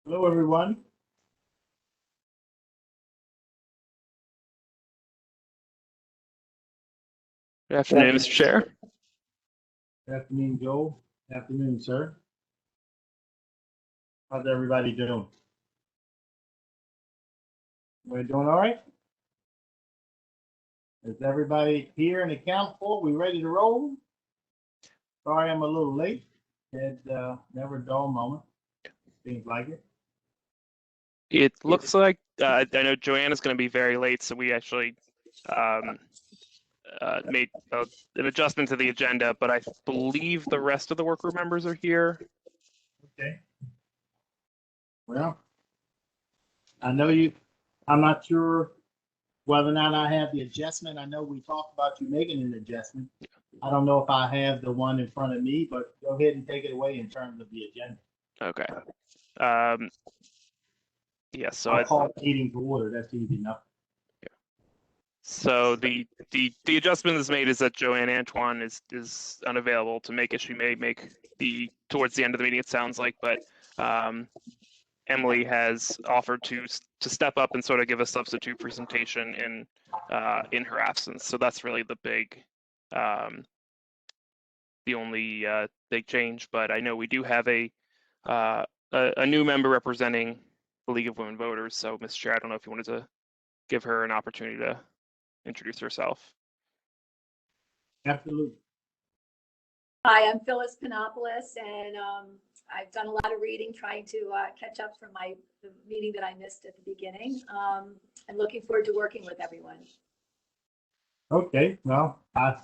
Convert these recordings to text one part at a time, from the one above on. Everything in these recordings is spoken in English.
Hello, everyone. Good afternoon, Mr. Chair. Good afternoon, Joe. Good afternoon, sir. How's everybody doing? We're doing all right? Is everybody here and accounted for? We ready to roll? Sorry, I'm a little late. Had never a dull moment. Seems like it. It looks like I know Joanna's going to be very late, so we actually made an adjustment to the agenda, but I believe the rest of the work group members are here. Okay. Well, I know you, I'm not sure whether or not I have the adjustment. I know we talked about you making an adjustment. I don't know if I have the one in front of me, but go ahead and take it away in terms of the agenda. Okay. Yeah, so I'll call the meeting to order. That's easy enough. So the adjustment that's made is that Joanne Antoine is unavailable to make it. She may make towards the end of the meeting, it sounds like, but Emily has offered to step up and sort of give a substitute presentation in her absence. So that's really the only big change. But I know we do have a new member representing the League of Women Voters. So, Mr. Chair, I don't know if you wanted to give her an opportunity to introduce herself. Absolutely. Hi, I'm Phyllis Panopoulos, and I've done a lot of reading trying to catch up from the meeting that I missed at the beginning. I'm looking forward to working with everyone. Okay, well, I'd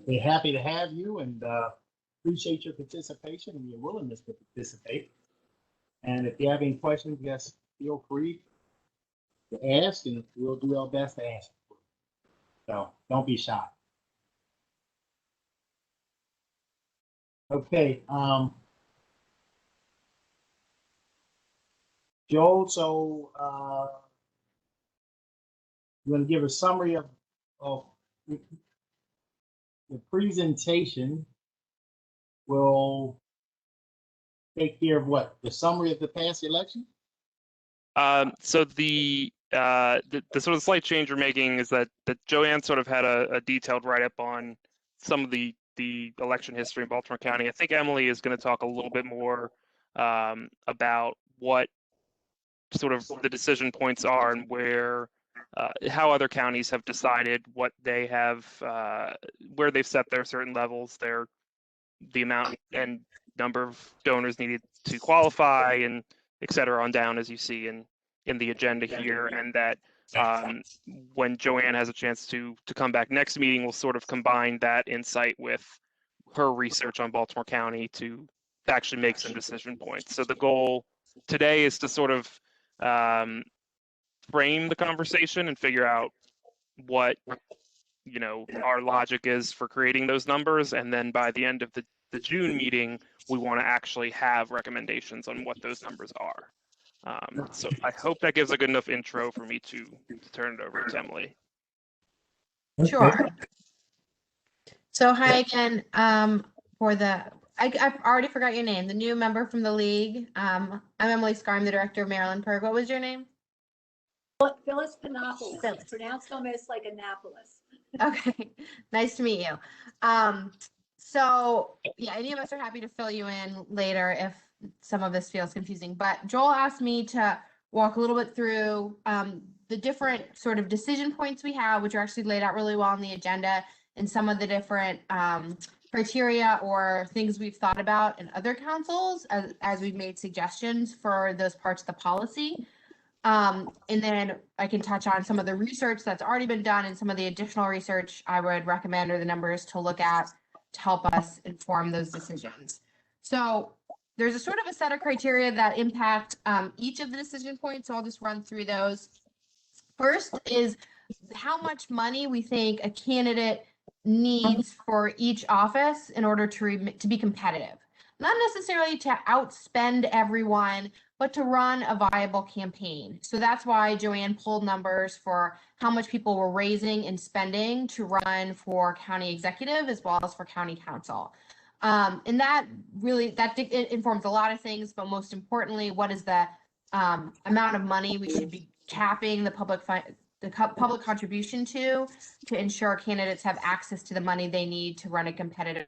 be happy to have you and appreciate your participation and your willingness to participate. And if you have any questions, just feel free to ask, and we'll do our best to answer. So don't be shy. Okay, Joel, so you want to give a summary of the presentation. Will take care of what? The summary of the past election? So the sort of slight change we're making is that Joanne sort of had a detailed write-up on some of the election history in Baltimore County. I think Emily is going to talk a little bit more about what sort of the decision points are and where how other counties have decided what they have, where they've set their certain levels, the amount and number of donors needed to qualify, and et cetera on down, as you see in the agenda here. And that when Joanne has a chance to come back next meeting, we'll sort of combine that insight with her research on Baltimore County to actually make some decision points. So the goal today is to sort of frame the conversation and figure out what our logic is for creating those numbers, and then by the end of the June meeting, we want to actually have recommendations on what those numbers are. So I hope that gives a good enough intro for me to turn it over to Emily. Sure. So hi again. I've already forgot your name. The new member from the league. I'm Emily Scar. I'm the director of Maryland PIRG. What was your name? Phyllis Panopoulos. Phyllis. Pronounced almost like Annapolis. Okay, nice to meet you. So yeah, any of us are happy to fill you in later if some of this feels confusing. But Joel asked me to walk a little bit through the different sort of decision points we have, which are actually laid out really well on the agenda, and some of the different criteria or things we've thought about in other councils as we've made suggestions for those parts of the policy. And then I can touch on some of the research that's already been done and some of the additional research I would recommend or the numbers to look at to help us inform those decisions. So there's a sort of a set of criteria that impact each of the decision points. So I'll just run through those. First is how much money we think a candidate needs for each office in order to be competitive. Not necessarily to outspend everyone, but to run a viable campaign. So that's why Joanne pulled numbers for how much people were raising and spending to run for county executive as well as for county council. And that really, it informs a lot of things, but most importantly, what is the amount of money we should be capping the public contribution to ensure candidates have access to the money they need to run a competitive.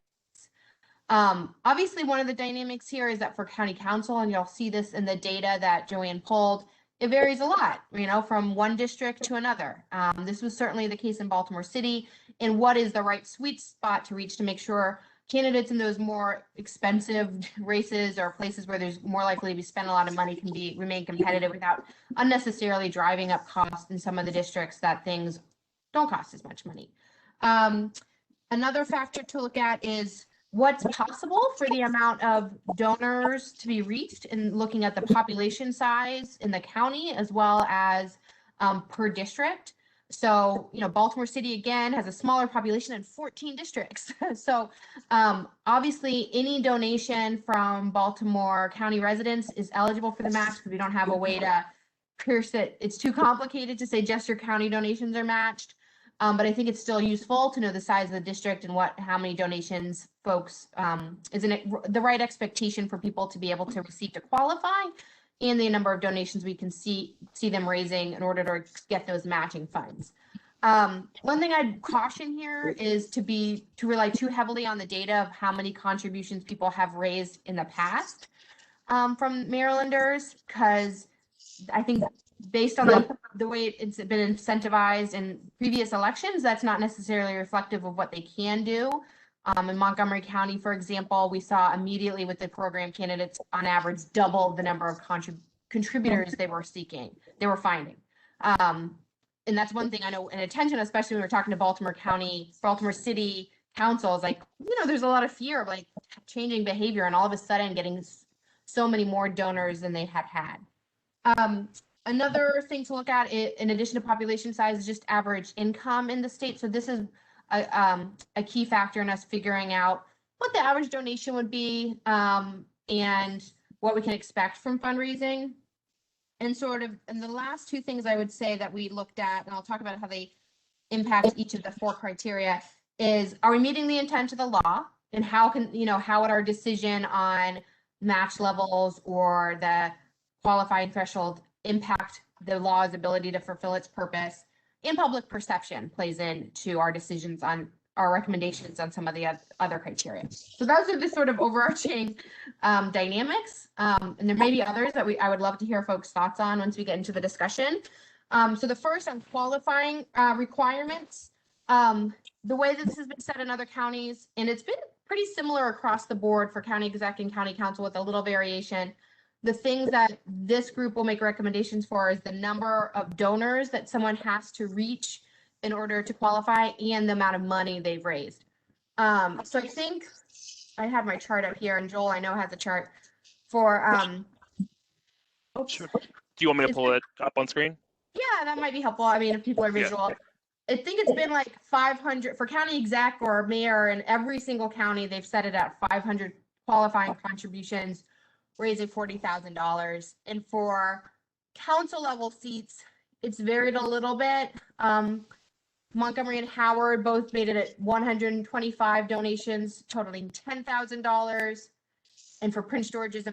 Obviously, one of the dynamics here is that for county council, and you'll see this in the data that Joanne pulled, it varies a lot, from one district to another. This was certainly the case in Baltimore City. And what is the right sweet spot to reach to make sure candidates in those more expensive races or places where there's more likely to be spent a lot of money can remain competitive without unnecessarily driving up costs in some of the districts that things don't cost as much money. Another factor to look at is what's possible for the amount of donors to be reached, and looking at the population size in the county as well as per district. So, Baltimore City, again, has a smaller population and 14 districts. So obviously any donation from Baltimore County residents is eligible for the match because we don't have a way to pierce it. It's too complicated to say just your county donations are matched. But I think it's still useful to know the size of the district and how many donations folks, isn't it the right expectation for people to be able to receive to qualify, and the number of donations we can see them raising in order to get those matching funds. One thing I'd caution here is to rely too heavily on the data of how many contributions people have raised in the past from Marylanders, because I think based on the way it's been incentivized in previous elections, that's not necessarily reflective of what they can do. In Montgomery County, for example, we saw immediately with the program candidates on average double the number of contributors they were finding. And that's one thing I know in attention, especially when we're talking to Baltimore City councils, there's a lot of fear of changing behavior and all of a sudden getting so many more donors than they had. Another thing to look at, in addition to population size, is just average income in the state. So this is a key factor in us figuring out what the average donation would be and what we can expect from fundraising. And the last two things I would say that we looked at, and I'll talk about how they impact each of the four criteria, is, are we meeting the intent of the law? And how would our decision on match levels or the qualifying threshold impact the law's ability to fulfill its purpose? And public perception plays into our decisions on our recommendations on some of the other criteria. So those are the sort of overarching dynamics. And there may be others that I would love to hear folks' thoughts on once we get into the discussion. So the first on qualifying requirements, the way that this has been set in other counties, and it's been pretty similar across the board for county exec and county council with a little variation. The things that this group will make recommendations for is the number of donors that someone has to reach in order to qualify and the amount of money they've raised. So I think I have my chart up here, and Joel, I know, has a chart for. Sure. Do you want me to pull it up on screen? Yeah, that might be helpful. I mean, if people are visual. Yeah. I think it's been 500 for county exec or mayor in every single county. They've set it at 500 qualifying contributions, raising $40,000. And for council level seats, it's varied a little bit. Montgomery and Howard both made it at 125 donations, totaling $10,000. And for Prince George's,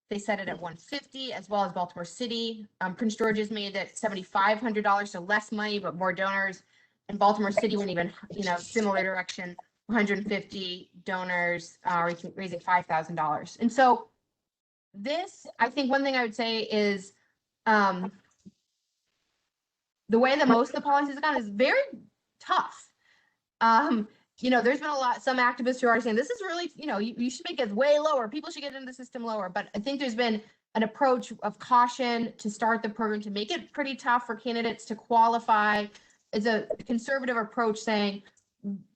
they set it at 150, as well as Baltimore City. Prince George's made it $7,500, so less money, but more donors. And Baltimore City went even, similar direction, 150 donors, raising $5,000. And so this, I think one thing I would say is the way that most of the policies have gone is very tough. There's been some activists who are saying this is really, you should make it way lower. People should get into the system lower. But I think there's been an approach of caution to start the program to make it pretty tough for candidates to qualify. It's a conservative approach saying,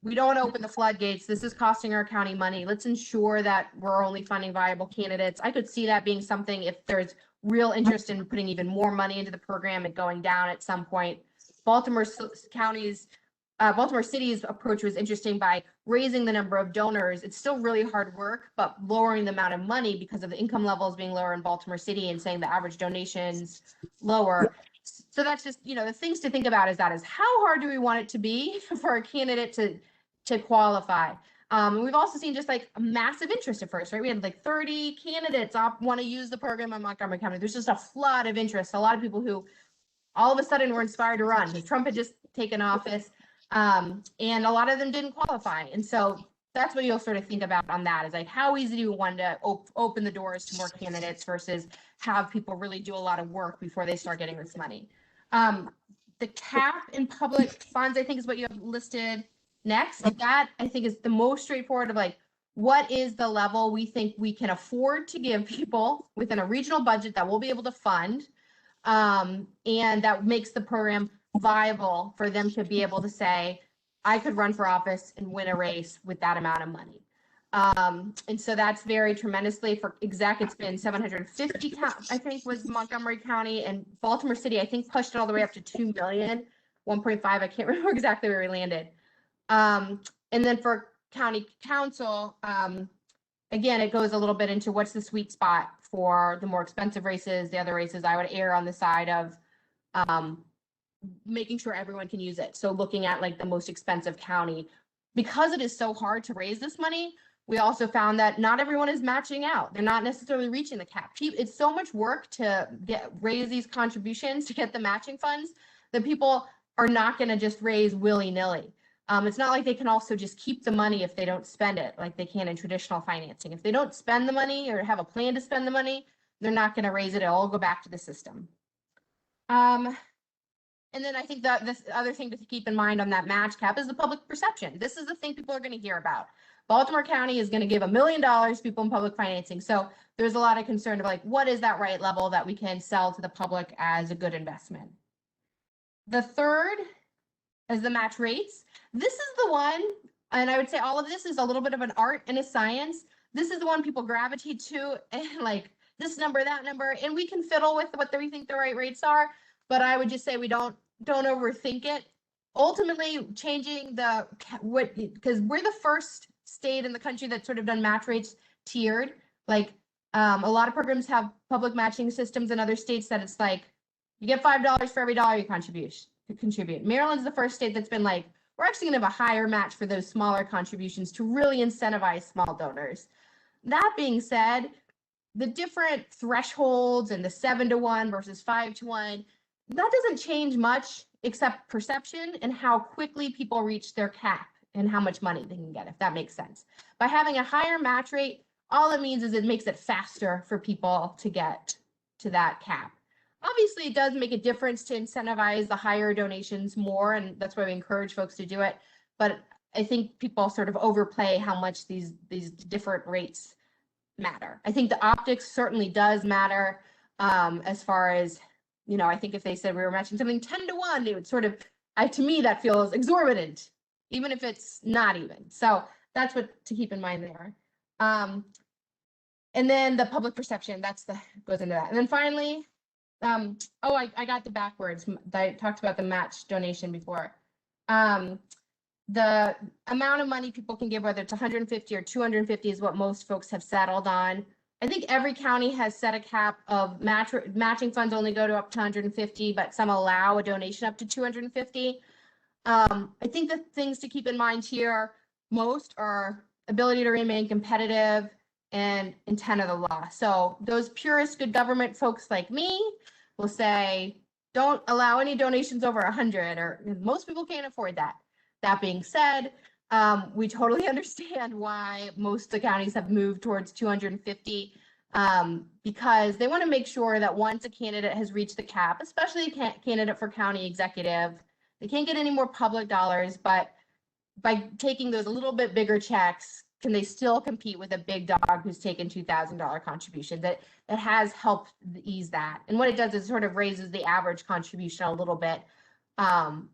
we don't want to open the floodgates. This is costing our county money. Let's ensure that we're only funding viable candidates. I could see that being something if there's real interest in putting even more money into the program and going down at some point. Baltimore City's approach was interesting by raising the number of donors. It's still really hard work, but lowering the amount of money because of the income levels being lower in Baltimore City and saying the average donations lower. So that's just, the things to think about is how hard do we want it to be for a candidate to qualify? And we've also seen just like a massive interest at first, right? We had like 30 candidates want to use the program in Montgomery County. There's just a flood of interest. A lot of people who all of a sudden were inspired to run because Trump had just taken office. And a lot of them didn't qualify. And so that's what you'll sort of think about on that is like how easy do you want to open the doors to more candidates versus have people really do a lot of work before they start getting this money. The cap in public funds, I think, is what you have listed next. That I think is the most straightforward of like, what is the level we think we can afford to give people within a regional budget that we'll be able to fund, and that makes the program viable for them to be able to say, I could run for office and win a race with that amount of money. And so that's very tremendously for exec. It's been 750, I think, was Montgomery County, and Baltimore City, I think, pushed it all the way up to 2 million, 1.5. I can't remember exactly where we landed. And then for county council, again, it goes a little bit into what's the sweet spot for the more expensive races. The other races, I would err on the side of making sure everyone can use it. So looking at like the most expensive county, because it is so hard to raise this money, we also found that not everyone is matching out. They're not necessarily reaching the cap. It's so much work to raise these contributions to get the matching funds that people are not going to just raise willy-nilly. It's not like they can also just keep the money if they don't spend it, like they can in traditional financing. If they don't spend the money or have a plan to spend the money, they're not going to raise it. It'll all go back to the system. And then I think that this other thing to keep in mind on that match cap is the public perception. This is the thing people are going to hear about. Baltimore County is going to give $1 million to people in public financing. So there's a lot of concern of like, what is that right level that we can sell to the public as a good investment? The third is the match rates. This is the one, and I would say all of this is a little bit of an art and a science. This is the one people gravitate to, and like this number, that number, and we can fiddle with what we think the right rates are, but I would just say we don't overthink it. Ultimately, changing because we're the first state in the country that's sort of done match rates tiered. Like a lot of programs have public matching systems in other states that it's like you get $5 for every dollar you contribute. Maryland's the first state that's been like, we're actually going to have a higher match for those smaller contributions to really incentivize small donors. That being said, the different thresholds and the 7-to-1 versus 5-to-1, that doesn't change much except perception and how quickly people reach their cap and how much money they can get, if that makes sense. By having a higher match rate, all it means is it makes it faster for people to get to that cap. Obviously, it does make a difference to incentivize the higher donations more, and that's why we encourage folks to do it. But I think people sort of overplay how much these different rates matter. I think the optics certainly does matter as far as, you know, I think if they said we were matching something 10-to-1, it would sort of, to me, that feels exorbitant, even if it's not even. So that's what to keep in mind there. And then the public perception, goes into that. And then finally, I got the backwards. I talked about the match donation before. The amount of money people can give, whether it's 150 or 250, is what most folks have settled on. I think every county has set a cap of matching funds only go to up to 150, but some allow a donation up to 250. I think the things to keep in mind here most are ability to remain competitive and intent of the law. So those purist good government folks like me will say, don't allow any donations over 100, or most people can't afford that. That being said, we totally understand why most of the counties have moved towards 250 because they want to make sure that once a candidate has reached the cap, especially a candidate for county executive, they can't get any more public dollars, but by taking those a little bit bigger checks, can they still compete with a big dog who's taken $2,000 contribution? That has helped ease that. And what it does is sort of raises the average contribution a little bit. And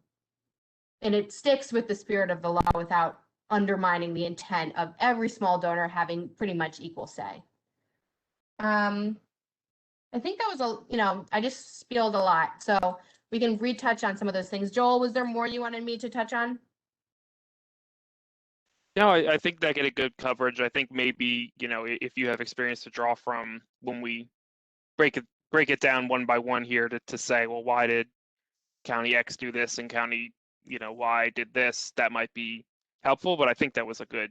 it sticks with the spirit of the law without undermining the intent of every small donor having pretty much equal say. I think that was I just spilled a lot. So we can retouch on some of those things. Joel, was there more you wanted me to touch on? No, I think that get a good coverage. I think maybe, if you have experience to draw from when we break it down one by one here to say, well, why did County X do this and County, Y did this, that might be helpful, but I think that was a good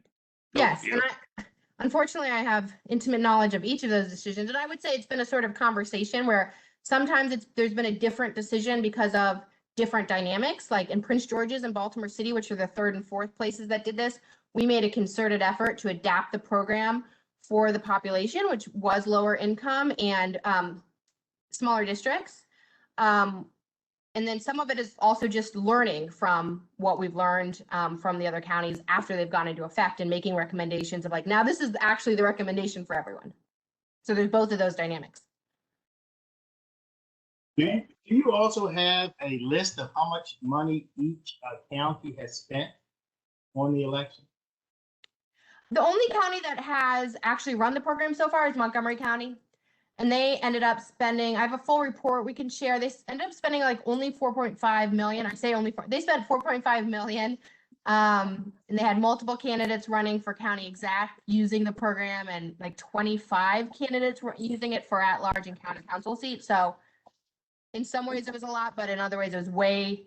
Yes, overview. and unfortunately, I have intimate knowledge of each of those decisions, and I would say it's been a sort of conversation where sometimes there's been a different decision because of different dynamics, like in Prince George's and Baltimore City, which are the third and fourth places that did this. We made a concerted effort to adapt the program for the population, which was lower income and smaller districts. And then some of it is also just learning from what we've learned from the other counties after they've gone into effect and making recommendations of like, now this is actually the recommendation for everyone. So there's both of those dynamics. Do you also have a list of how much money each county has spent on the election? The only county that has actually run the program so far is Montgomery County. And they ended up spending, I have a full report we can share. They ended up spending like only 4.5 million. I say only four, they spent 4.5 million. And they had multiple candidates running for county exec using the program, and like 25 candidates were using it for at-large and county council seats. So in some ways it was a lot, but in other ways it was way,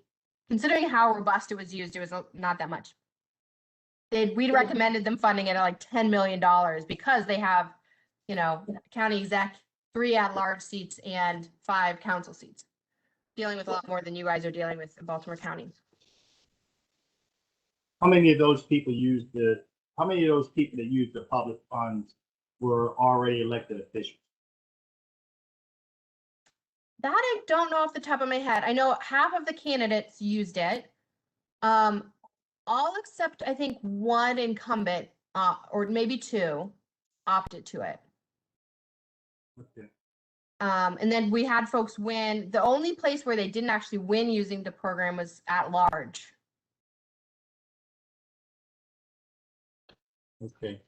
considering how robust it was used, it was not that much. We recommended them funding it at like $10 million because they have, you know, county exec, 3 at-large seats and 5 council seats, dealing with a lot more than you guys are dealing with in Baltimore County. How many of those people how many of those people that used the public funds were already elected officials? That I don't know off the top of my head. I know half of the candidates used it. All except I think one incumbent, or maybe 2, opted to it. Okay. And then we had folks win. The only place where they didn't actually win using the program was at large. Okay.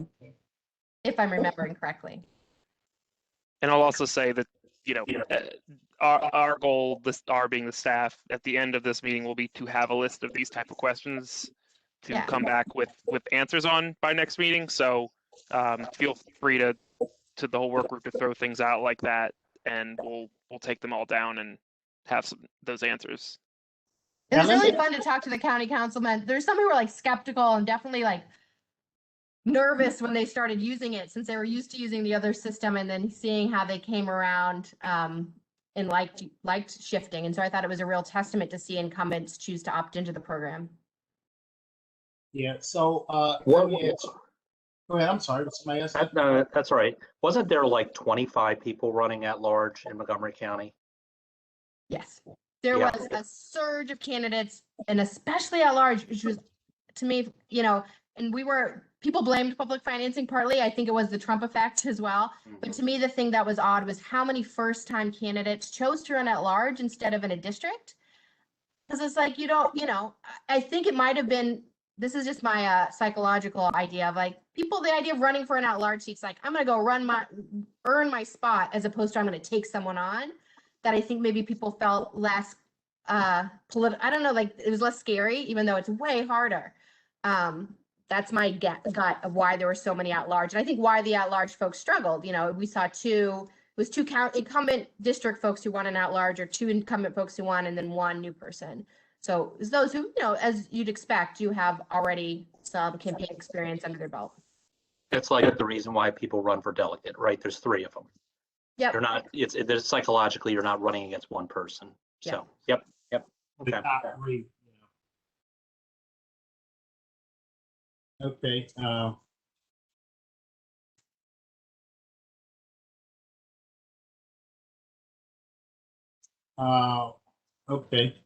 Okay. If I'm remembering correctly. And I'll also say that, you know, our goal, our being the staff, at the end of this meeting will be to have a list of these type of questions to Yeah. come back with answers on by next meeting. So feel free to the whole work group to throw things out like that, and we'll take them all down and have those answers. It was really fun to talk to the county councilmen. There's some who were like skeptical and definitely like nervous when they started using it, since they were used to using the other system, and then seeing how they came around and liked shifting. And so I thought it was a real testament to see incumbents choose to opt into the program. Yeah. So What- go ahead. I'm sorry. Somebody else. No, that's all right. Wasn't there like 25 people running at large in Montgomery County? Yes, there Yeah. was a surge of candidates, and especially at large, which was, to me, you know, and people blamed public financing partly. I think it was the Trump effect as well. But to me, the thing that was odd was how many first-time candidates chose to run at large instead of in a district. Because it's like, you don't, you know, I think it might have been, this is just my psychological idea of like the idea of running for an at-large seat's like, I'm going to go earn my spot, as opposed to I'm going to take someone on. That I think maybe people felt less I don't know, like it was less scary, even though it's way harder. That's my gut of why there were so many at large. And I think why the at large folks struggled. You know, we saw two incumbent district folks who won an at large, or 2 incumbent folks who won, and then 1 new person. So it's those who, you know, as you'd expect, you have already some campaign experience under their belt. It's like the reason why people run for delegate, right? There's 3 of them. Yep. They're not, there's psychologically, you're not running against one person. So, yep. The Okay. top 3. Yeah. Okay. Okay.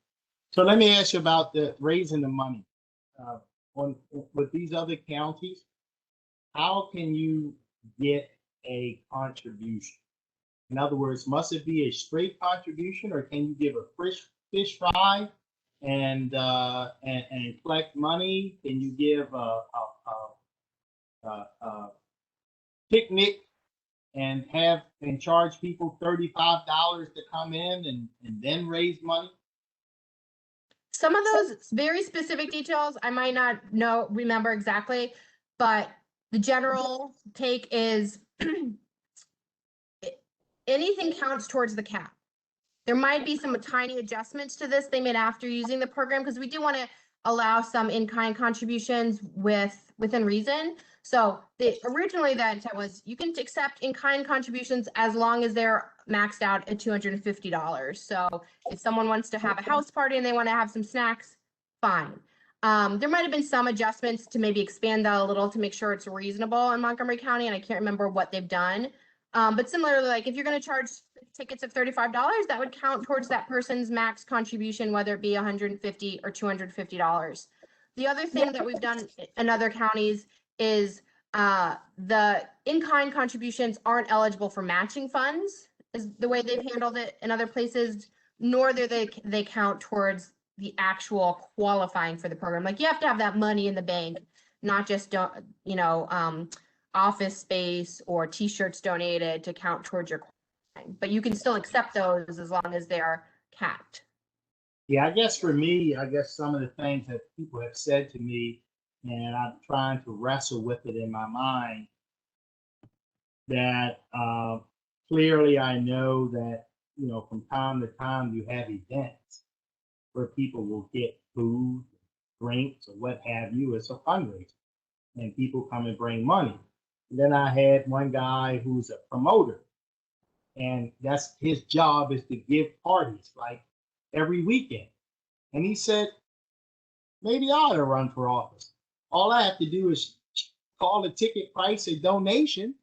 So let me ask you about the raising the money. With these other counties, how can you get a contribution? In other words, must it be a straight contribution, or can you give a fish fry and collect money? Can you give a picnic and charge people $35 to come in and then raise money? Some of those very specific details I might not remember exactly, but the general take is anything counts towards the cap. There might be some tiny adjustments to this they made after using the program, because we do want to, allow some in-kind contributions within reason. So originally the intent was you can accept in-kind contributions as long as they're maxed out at $250. So if someone wants to have a house party and they want to have some snacks, fine. There might have been some adjustments to maybe expand that a little to make sure it's reasonable in Montgomery County, and I can't remember what they've done. But similarly, like if you're going to charge tickets of $35, that would count towards that person's max contribution, whether it be $150 or $250. The other thing that we've done in other counties is the in-kind contributions aren't eligible for matching funds, is the way they've handled it in other places, nor do they count towards the actual qualifying for the program. Like you have to have that money in the bank, not just office space or t-shirts donated to count towards your qualifying. But you can still accept those as long as they're capped. Yeah, I guess for me, some of the things that people have said to me, and I'm trying to wrestle with it in my mind, that clearly I know that, from time to time you have events where people will get food, drinks, or what have you. It's a fundraiser, and people come and bring money. And then I had one guy who's a promoter, and that's his job is to give parties like every weekend. And he said, maybe I ought to run for office. All I have to do is call the ticket price a donation,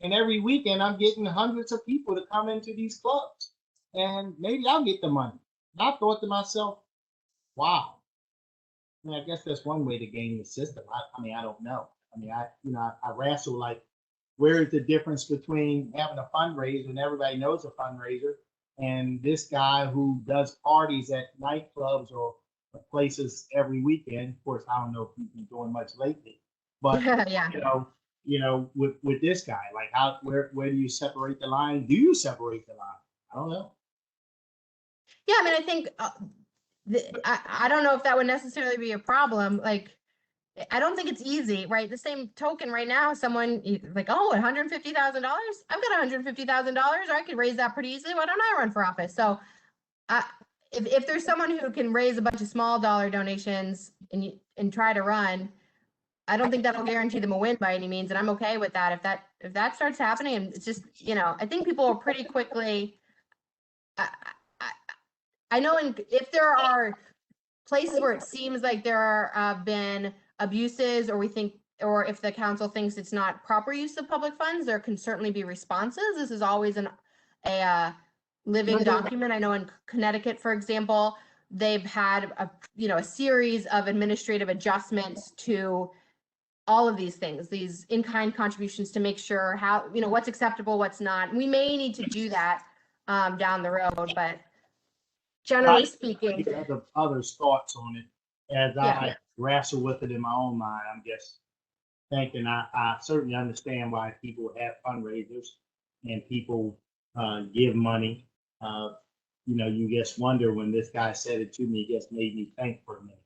and every weekend I'm getting hundreds of people to come into these clubs, and maybe I'll get the money. And I thought to myself, wow. I guess that's one way to game the system. I don't know. I wrestle like, where is the difference between having a fundraiser and everybody knows a fundraiser, and this guy who does parties at nightclubs or places every weekend? Of course, I don't know if he's been doing much lately, but Yeah. with this guy, like where do you separate the line? Do you separate the line? I don't know. Yeah, I mean, I think I don't know if that would necessarily be a problem. Like, I don't think it's easy, right? The same token right now, someone like, oh, $150,000. I've got $150,000, or I could raise that pretty easily. Why don't I run for office? So, if there's someone who can raise a bunch of small dollar donations and try to run, I don't think that'll guarantee them a win by any means, and I'm okay with that. If that starts happening, and it's just, I think people will pretty quickly. I know if there are places where it seems like there have been abuses, or or if the council thinks it's not proper use of public funds, there can certainly be responses. This is always a living document. I know in Connecticut, for example, they've had a series of administrative adjustments to all of these things, these in-kind contributions, to make sure how, what's acceptable, what's not. We may need to do that down the road, but generally speaking. Others' thoughts on it as Yeah. I wrestle with it in my own mind. I'm just thinking I certainly understand why people have fundraisers and people give money. You just wonder, when this guy said it to me, it just made me think for a minute.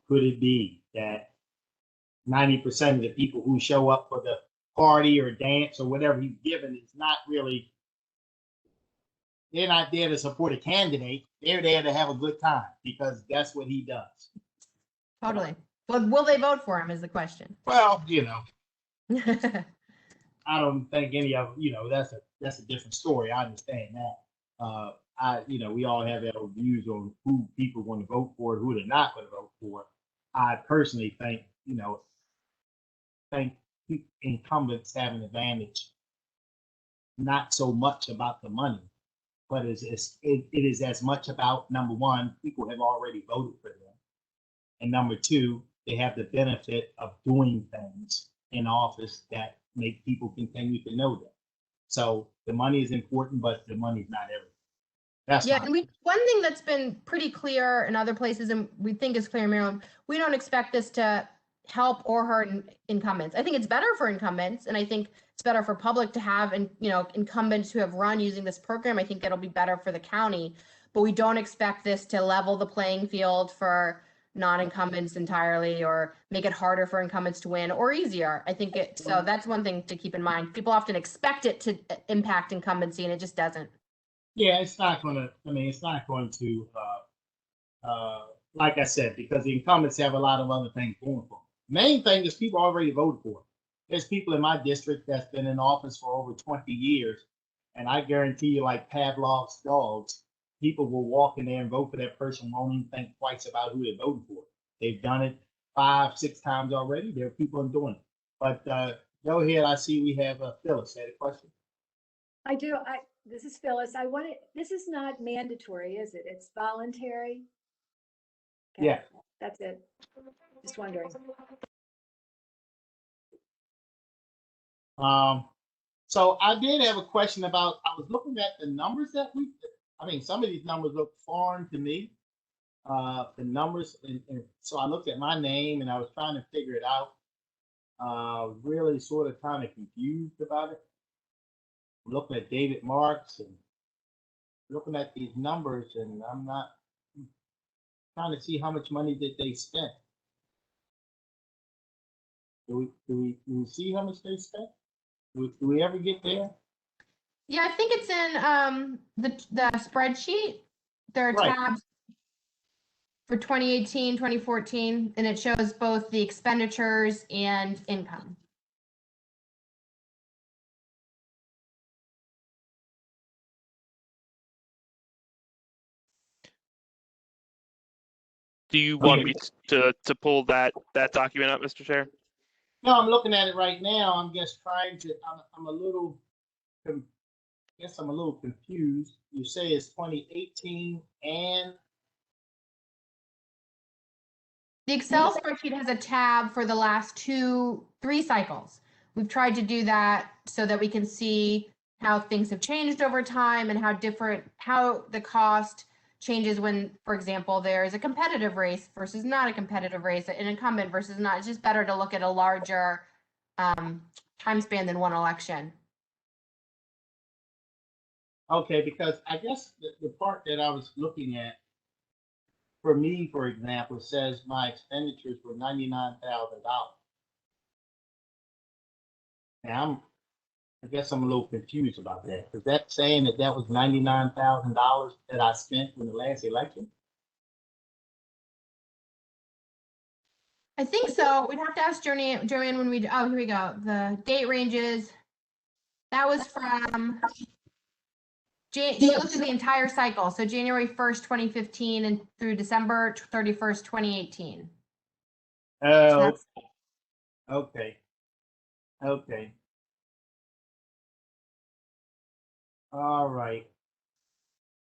Could it be that 90% of the people who show up for the party or dance or whatever he's given is not really, they're not there to support a candidate. They're there to have a good time because that's what he does. Totally. Well, will they vote for him is the question. Well, I don't think any of, that's a different story. I understand that. We all have our views on who people want to vote for, who they're not going to vote for. I personally think, incumbents have an advantage, not so much about the money, but it is as much about, number one, people have already voted for them. And number two, they have the benefit of doing things in office that make people continue to know them. So the money is important, but the money's not everything. That's and one thing that's been pretty clear in other places, and we think is clear in Maryland, we don't expect this to help or hurt incumbents. I think it's better for incumbents, and I think it's better for public to have, incumbents who have run using this program. I think it'll be better for the county, but we don't expect this to level the playing field for non-incumbents entirely, or make it harder for incumbents to win, or easier. I think so that's one thing to keep in mind. People often expect it to impact incumbency, and it just doesn't. Yeah, it's not going to like I said, because the incumbents have a lot of other things going for them. Main thing is people already voted for. There's people in my district that's been in office for over 20 years, and I guarantee you, like Pavlov's dogs, people will walk in there and vote for that person, won't even think twice about who they're voting for. They've done it 5, 6 times already. There are people doing it. But go ahead. I see we have Phyllis had a question. I do. This is Phyllis. This is not mandatory, is it? It's voluntary? Okay, Yeah. That's it. Just wondering. So I did have a question about, I was looking at the numbers that some of these numbers look foreign to me. The numbers, and so I looked at my name and I was trying to figure it out. Really sort of kind of confused about it. Looking at David Marks and looking at these numbers, and I'm not trying to see how much money did they spend. Do we see how much they spent? Do we ever get there? Yeah, I think it's in the spreadsheet. There are Right. tabs for 2018, 2014, and it shows both the expenditures and income. Do you want Okay. me to pull that document up, Mr. Chair? No, I'm looking at it right now. I'm just trying to. I'm a little. Guess I'm a little confused. You say it's 2018 and The Excel spreadsheet has a tab for the last 3 cycles. We've tried to do that so that we can see how things have changed over time and how the cost changes when, for example, there's a competitive race versus not a competitive race, an incumbent versus not. It's just better to look at a larger time span than one election. okay, because I guess the part that I was looking at, for me, for example, says my expenditures were $99,000. Now I guess I'm a little confused about that. Is that saying that was $99,000 that I spent in the last election? I think so. We'd have to ask Joanne when we. Oh, here we go. The date ranges. That was from. She looked at the entire cycle, so January 1st, 2015, and through December 31st, 2018. Oh, okay. Okay. All right.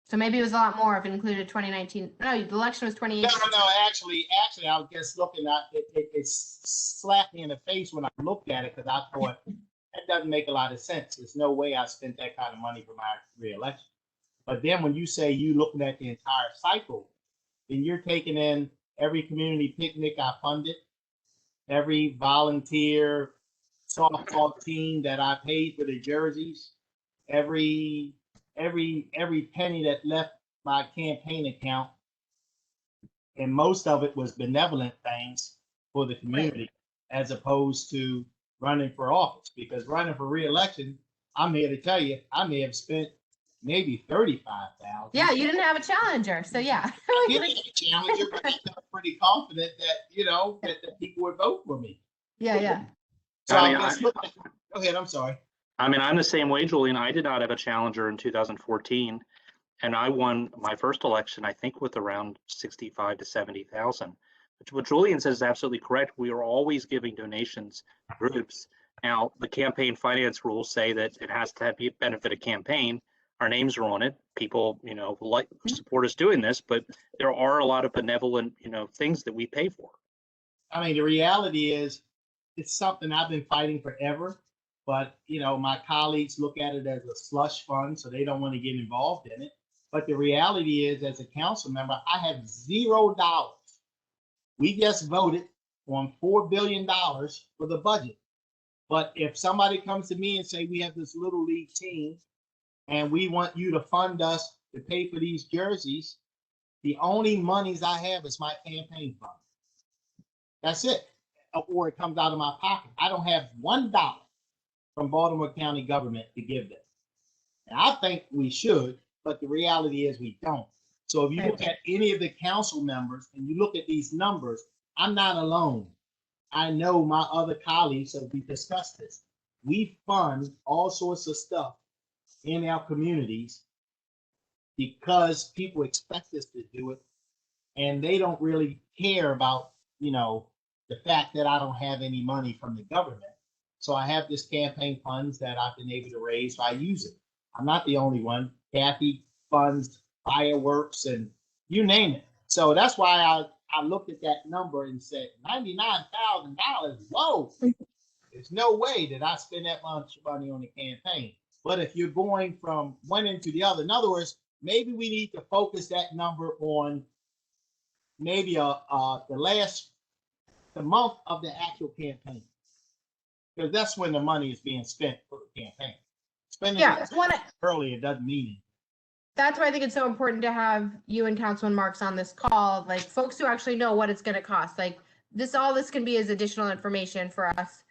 So maybe it was a lot more if it included 2019. No, the election was 2018. No, actually, I was just looking at it. It slapped me in the face when I looked at it because I thought that doesn't make a lot of sense. There's no way I spent that kind of money for my reelection. But then when you say you looking at the entire cycle, then you're taking in every community picnic I funded, every volunteer softball team that I paid for the jerseys, every penny that left my campaign account, and most of it was benevolent things for the community, as opposed to running for office. Because running for re-election, I'm here to tell you, I may have spent maybe $35,000. Yeah, you didn't have a challenger, so yeah. I didn't have a challenger, but I felt pretty confident that that people would vote for me. Yeah. So I mean, go ahead. I'm sorry. I mean, I'm the same way, Julian. I did not have a challenger in 2014, and I won my first election, I think, with around 65 to 70,000. Which what Julian says is absolutely correct. We are always giving donations to groups. Now, the campaign finance rules say that it has to benefit a campaign. Our names are on it. People, like support us doing this, but there are a lot of benevolent, things that we pay for. I mean, the reality is, it's something I've been fighting forever. But my colleagues look at it as a slush fund, so they don't want to get involved in it. But the reality is, as a council member, I have $0. We just voted on $4 billion for the budget. But if somebody comes to me and say, we have this little league team and we want you to fund us to pay for these jerseys, the only monies I have is my campaign fund. That's it. Or it comes out of my pocket. I don't have $1 from Baltimore County government to give them. And I think we should, but the reality is we don't. So if you look at any of the council members and you look at these numbers, I'm not alone. I know my other colleagues, so we discussed this. We fund all sorts of stuff in our communities because people expect us to do it, and they don't really care about, the fact that I don't have any money from the government. So I have this campaign funds that I've been able to raise, so I use it. I'm not the only one. Kathy funds fireworks and you name it. So that's why I looked at that number and said, $99,000. Whoa, there's no way that I spend that much money on the campaign. But if you're going from one end to the other, in other words, maybe we need to focus that number on maybe the month of the actual campaign, because that's when the money is being spent for the campaign. Spending it earlier doesn't mean anything. That's why I think it's so important to have you and Councilman Marks on this call, like folks who actually know what it's going to cost. Like all this can be as additional information for us.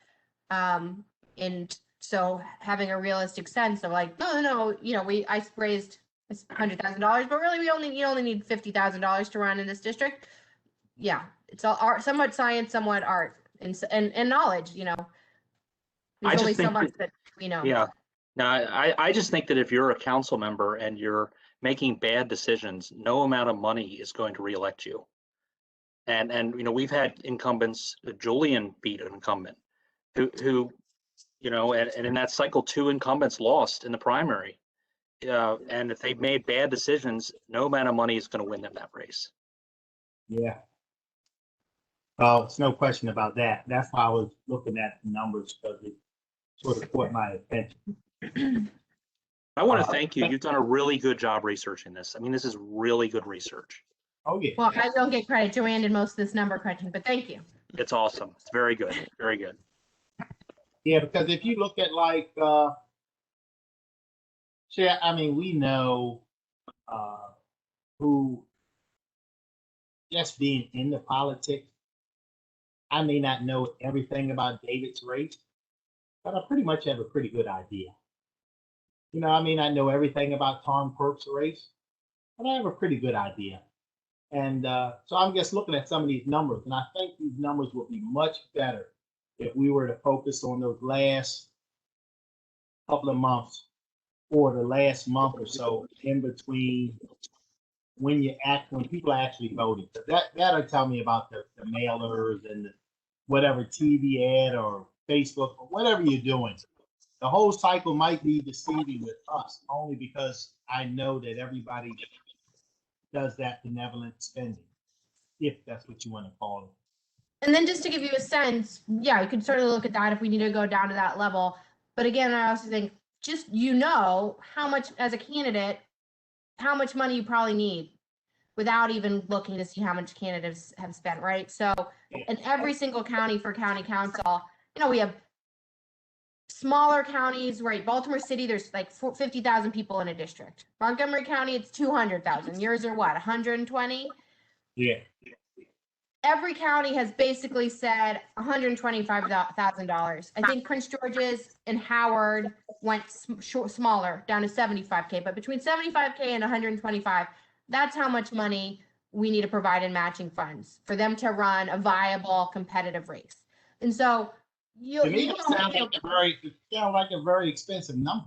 And so having a realistic sense of like, no, I raised $100,000, but really you only need $50,000 to run in this district. Yeah, it's all art, somewhat science, somewhat art, and knowledge. There's only so much that we know. Yeah. Now, I just think that if you're a council member and you're making bad decisions, no amount of money is going to reelect you. And we've had incumbents. Julian beat an incumbent who and in that cycle, 2 incumbents lost in the primary. And if they've made bad decisions, no amount of money is going to win them that race. Yeah. Oh, it's no question about that. That's why I was looking at the numbers, because it sort of caught my attention. I want to thank you. You've done a really good job researching this. I mean, this is really good research. Oh, yeah. Well, I don't get credit. Joanne did most of this number crunching, but thank you. It's awesome. It's very good. Very good. Yeah, because if you look at we know who, just being in the politics, I may not know everything about David's race, but I pretty much have a pretty good idea. I may not know everything about Tom Quirk's race, but I have a pretty good idea. And so I'm just looking at some of these numbers, and I think these numbers would be much better if we were to focus on those last couple of months, or the last month or so in between when people are actually voting. That'll tell me about the mailers and whatever TV ad or Facebook or whatever you're doing. The whole cycle might be deceiving with us, only because I know that everybody does that benevolent spending, if that's what you want to call it. And then just to give you a sense, yeah, you can certainly look at that if we need to go down to that level. But again, I also think just how much as a candidate, how much money you probably need without even looking to see how much candidates have spent, right? So in every single county for county council, we have smaller counties, right? Baltimore City, there's like 50,000 people in a district. Montgomery County, it's 200,000. Yours are what, 120? Yeah. Every county has basically said $125,000. I think Prince George's and Howard went smaller, down to 75K, but between 75K and 125, that's how much money we need to provide in matching funds for them to run a viable competitive race. And so to me, it sounds like a very expensive number.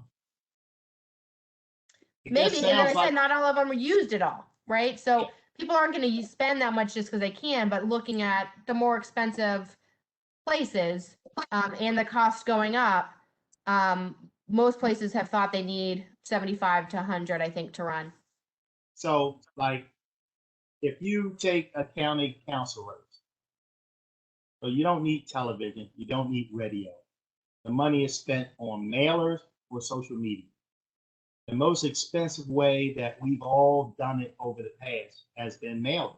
Maybe, and like I said, not all of them are used at all, right? So people aren't going to spend that much just because they can, but looking at the more expensive places and the cost going up, most places have thought they need 75 to 100, I think, to run. So, if you take a county council race, so you don't need television, you don't need radio. The money is spent on mailers or social media. The most expensive way that we've all done it over the past has been mailing,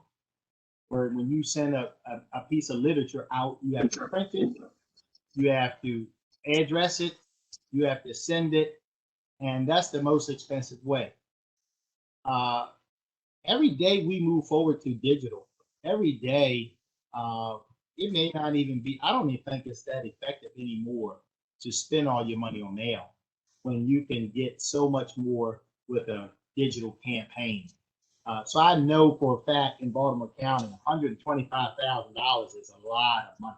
where when you send a piece of literature out, you have to print it, you have to address it, you have to send it, and that's the most expensive way. Every day we move forward to digital. Every day, it may not even be, I don't even think it's that effective anymore to spend all your money on mail when you can get so much more with a digital campaign. So I know for a fact in Baltimore County, $125,000 is a lot of money.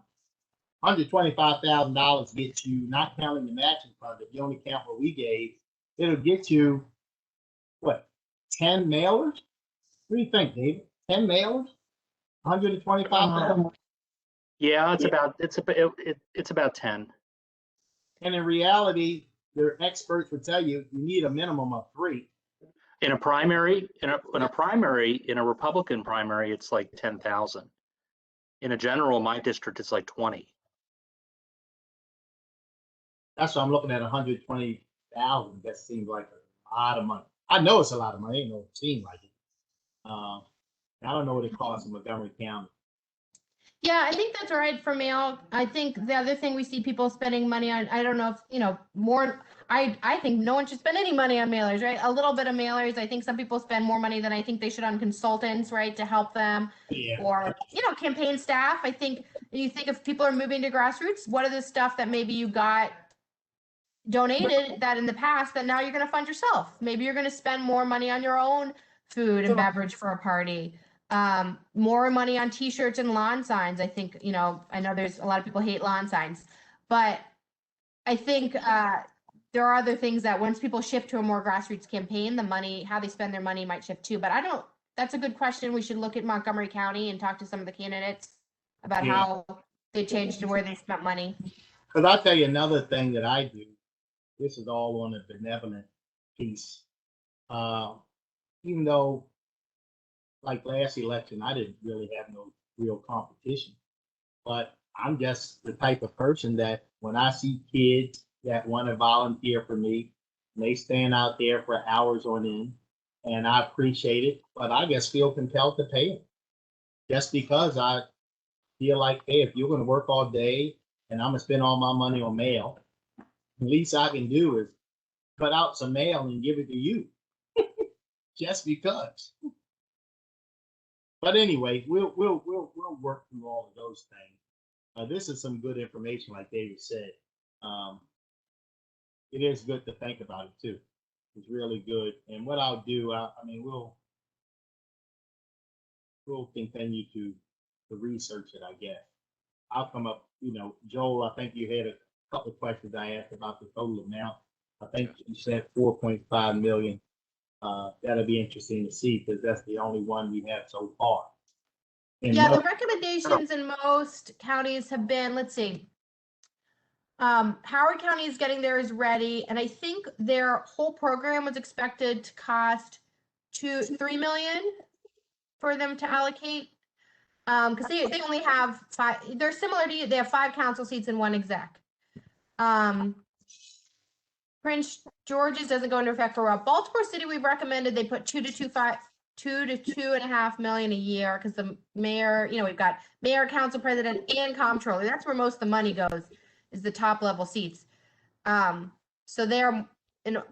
$125,000 gets you, not counting the matching fund, if you only count what we gave, it'll get you, what, 10 mailers? What do you think, David? 10 mailers? 125,000? Yeah, it's about 10. And in reality, their experts would tell you, you need a minimum of 3. In a primary, in a Republican primary, it's like 10,000. In a general, my district, it's like 20. That's why I'm looking at 120,000. That seems like a lot of money. I know it's a lot of money. I ain't know it seemed like it. I don't know what it costs in Montgomery County. Yeah, I think that's right for mail. I think the other thing we see people spending money on, I don't know if, more, I think no one should spend any money on mailers, right? A little bit of mailers. I think some people spend more money than I think they should on consultants, right, to help them. Yeah. Or, campaign staff. I think you think if people are moving to grassroots, what are the stuff that maybe you got donated that in the past that now you're going to fund yourself? Maybe you're going to spend more money on your own food and beverage for a party. More money on t-shirts and lawn signs. I think, I know there's a lot of people hate lawn signs, but I think there are other things that once people shift to a more grassroots campaign, the money, how they spend their money might shift too. But that's a good question. We should look at Montgomery County and talk to some of the candidates about how they changed and where they spent money. Because I'll tell you another thing that I do. This is all on the benevolent piece. Even though, like last election, I didn't really have no real competition. But I'm just the type of person that when I see kids that want to volunteer for me, and they stand out there for hours on end, and I appreciate it, but I just feel compelled to pay them. Just because I feel like, hey, if you're going to work all day and I'm going to spend all my money on mail, the least I can do is cut out some mail and give it to you. Just because. But anyway, we'll work through all of those things. This is some good information, like David said. It is good to think about it too. It's really good. And what I'll do, we'll continue to research it, I guess. I'll come up, Joel, I think you had a couple of questions I asked about the total amount. I think you said 4.5 million. That'll be interesting to see because that's the only one we have so far. And the recommendations in most counties have been, let's see. Howard County is getting theirs ready, and I think their whole program was expected to cost $3 million for them to allocate. Because they only have 5. They're similar to you. They have 5 council seats and 1 exec. Prince George's doesn't go into effect for a while. Baltimore City, we've recommended they put 2 to 2.5 million a year because the mayor, we've got mayor, council president, and comptroller. That's where most of the money goes, is the top level seats. So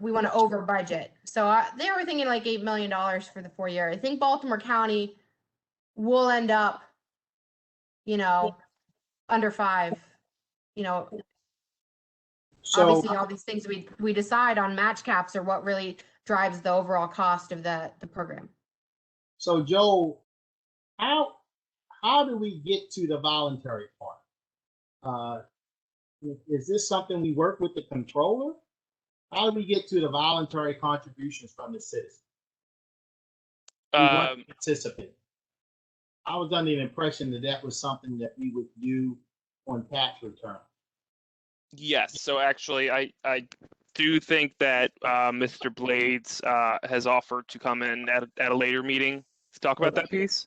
we want to over budget. So they were thinking like $8 million for the 4 year. I think Baltimore County will end up, under 5. so, Obviously, all these things we decide on match caps are what really drives the overall cost of the program. So Joel, how do we get to the voluntary part? Is this something we work with the controller? How do we get to the voluntary contributions from the citizens? We want to participate. I was under the impression that was something that we would do on tax return. Yes. So actually, I do think that Mr. Blades has offered to come in at a later meeting to talk about that piece,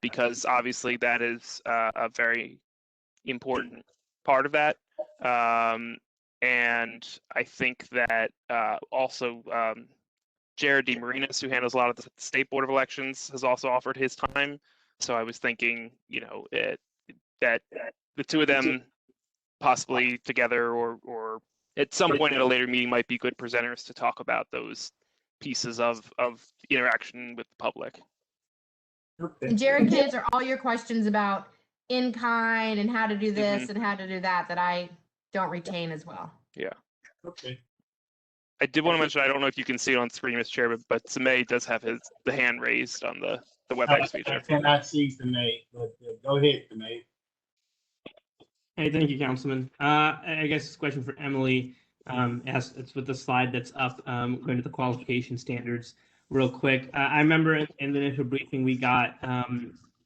because obviously that is a very important part of that. And I think that also Jared DeMarinis, who handles a lot of the State Board of Elections, has also offered his time. So I was thinking, that the two of them possibly together or at some point at a later meeting might be good presenters to talk about those pieces of interaction with the public. Okay. And Jared can answer all your questions about in kind and how to do this and how to do that I don't retain as well. Yeah. Okay. I did want to mention, I don't know if you can see it on screen, Mr. Chair, but Samay does have the hand raised on the WebEx I feature. cannot see the name, but go ahead, the name. Hey, thank you, Councilman. I guess this question for Emily. It's with the slide that's up, going to the qualification standards real quick. I remember in the initial briefing we got,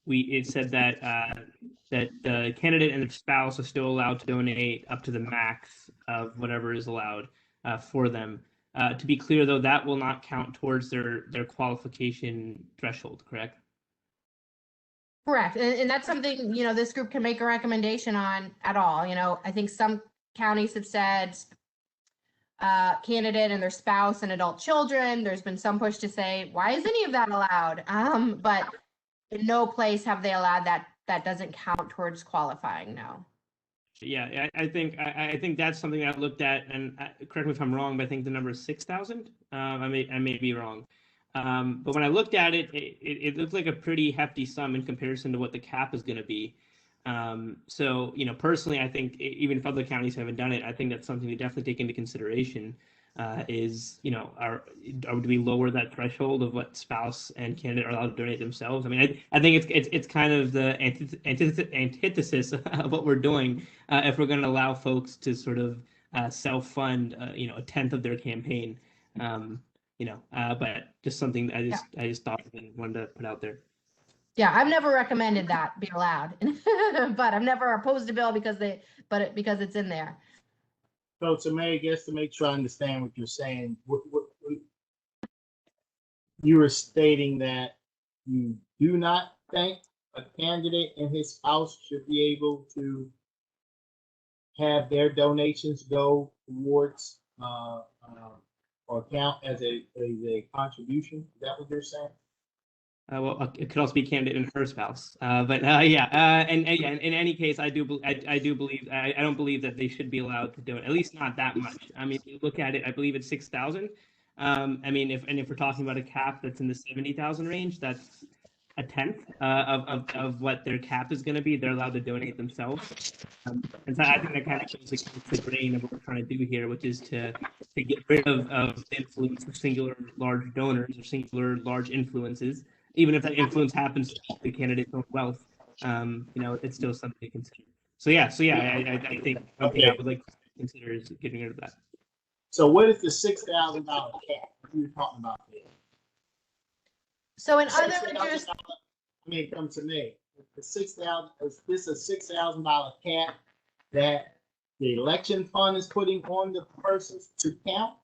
it said that that the candidate and the spouse are still allowed to donate up to the max of whatever is allowed for them. To be clear, though, that will not count towards their qualification threshold, correct? Correct. And that's something, this group can make a recommendation on at all. I think some counties have said candidate and their spouse and adult children. There's been some push to say, why is any of that allowed? But in no place have they allowed that. That doesn't count towards qualifying, no. Yeah, I think that's something I looked at, and correct me if I'm wrong, but I think the number is 6,000. I may be wrong. But when I looked at it, it looked like a pretty hefty sum in comparison to what the cap is going to be. So, personally, I think even if other counties haven't done it, I think that's something to definitely take into consideration. Do we lower that threshold of what spouse and candidate are allowed to donate themselves? I mean, I think it's kind of the antithesis of what we're doing if we're going to allow folks to sort of self-fund, a tenth of their campaign. But just something I just thought and wanted to put out there. Yeah, I've never recommended that be allowed, but I've never opposed a bill because it's in there. So to me, I guess to make sure I understand what you're saying, you were stating that you do not think a candidate and his spouse should be able to have their donations go towards or count as a contribution. Is that what you're saying? Well, it could also be candidate and her spouse, but in any case, I do believe I don't believe that they should be allowed to do it, at least not that much. I mean, if you look at it, I believe it's 6,000. I mean, if we're talking about a cap that's in the 70,000 range, that's a tenth of what their cap is going to be. They're allowed to donate themselves, and so I think that kind of goes against the grain of what we're trying to do here, which is to get rid of the influence of singular large donors or singular large influences. Even if that influence happens to the candidate's own wealth, it's still something to consider. So I think one thing I would like to consider is getting rid of that. So what is the $6,000 cap you're talking about there? So in other $6,000, I mean, come to me. The 6,000 is this a $6,000 cap that the election fund is putting on the persons to count?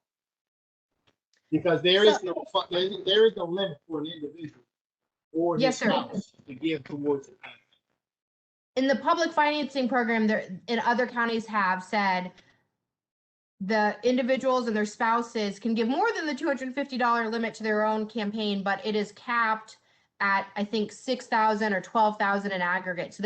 Because there is no limit for an individual or his Yes, sir. spouse to give towards it. in the public financing program, there in other counties have said the individuals and their spouses can give more than the $250 limit to their own campaign, but it is capped at, I think, 6,000 or 12,000 in aggregate. So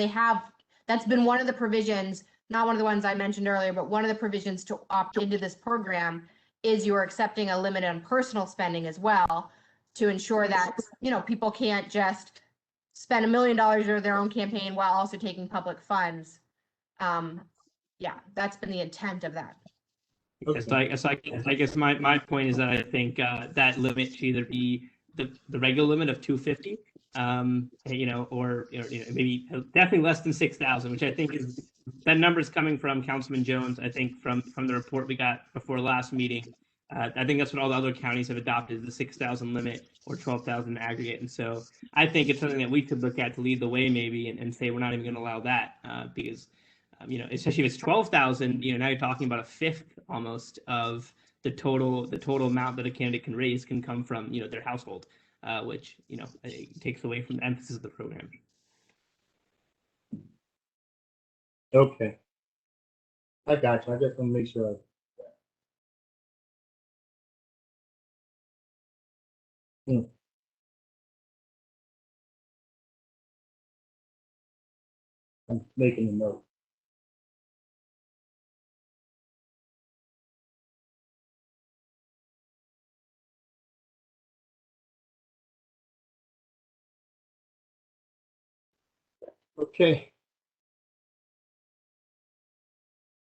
that's been one of the provisions, not one of the ones I mentioned earlier, but one of the provisions to opt into this program is you're accepting a limit on personal spending as well to ensure that, people can't just spend $1 million of their own campaign while also taking public funds. That's been the intent of that. Okay. So I guess my point is that I think that limit should either be the regular limit of 250, or maybe definitely less than 6,000, which I think is that number is coming from Councilman Jones. I think from the report we got before last meeting. I think that's what all the other counties have adopted, the 6,000 limit or 12,000 aggregate. And so I think it's something that we could look at to lead the way maybe and say we're not even going to allow that because especially if it's 12,000, now you're talking about a fifth almost of the total amount that a candidate can raise can come from, their household, which, it takes away from the emphasis of the program. Okay. I got you. I just want to make sure. I'm making a note. Okay.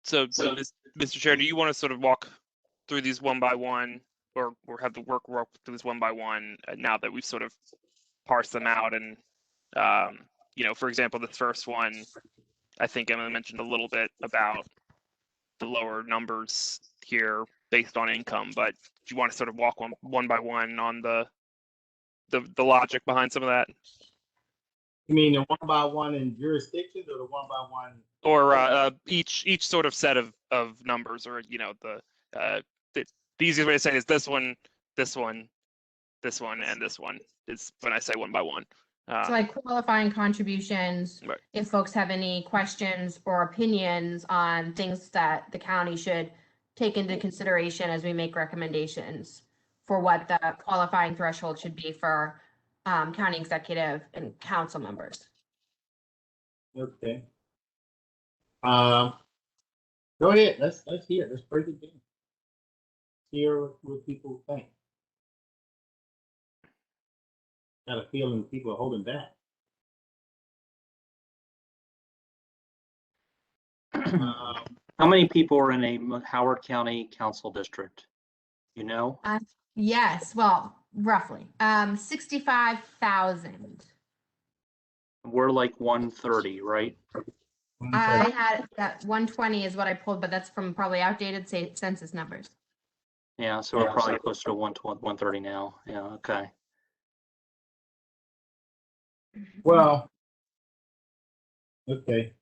So, Mr. Chair, do you want to sort of walk through these one by one, or have the work through this one by one now that we've sort of parsed them out. And for example, this first one, I think Emma mentioned a little bit about the lower numbers here based on income, but do you want to sort of walk one by one on the logic behind some of that? You mean the one by one in jurisdictions or the one by one? Or each sort of set of numbers, or the easiest way to say it is this one, this one, this one, and this one is when I say one by one. So like qualifying contributions, Right. if folks have any questions or opinions on things that the county should take into consideration as we make recommendations for what the qualifying threshold should be for county executive and council members. Okay. Go ahead. Let's hear. Let's break it down. Hear what people think. Got a feeling people are holding back. How many people are in a Howard County Council district? You know? Yes, well, roughly 65,000. We're like 130, right? I had that 120 is what I pulled, but that's from probably outdated census numbers. Yeah, so we're probably closer to 130 now. Yeah, okay. Well, okay.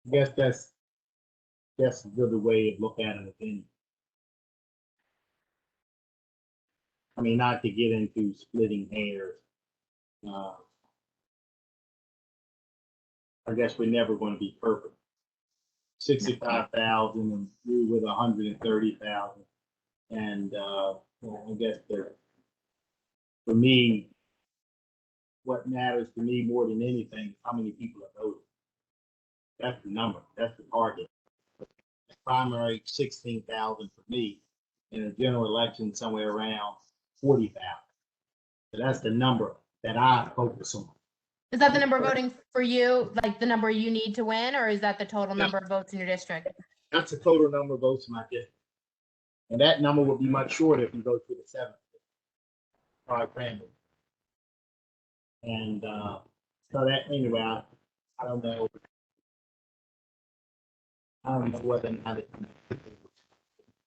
I guess that's a good way of looking at it. I mean, not to get into splitting hairs. I guess we're never going to be perfect. 65,000 and we with 130,000, and I guess for me, what matters to me more than anything is how many people are voting. That's the number. That's the target. Primary 16,000 for me. In a general election, somewhere around 40,000. So that's the number that I focus on. Is that the number voting for you, like the number you need to win, or is that the total number of votes in your district? That's the total number of votes in my district. And that number will be much shorter if you go to the 7th. Primary. And so that anyway, I don't know. I don't know whether or not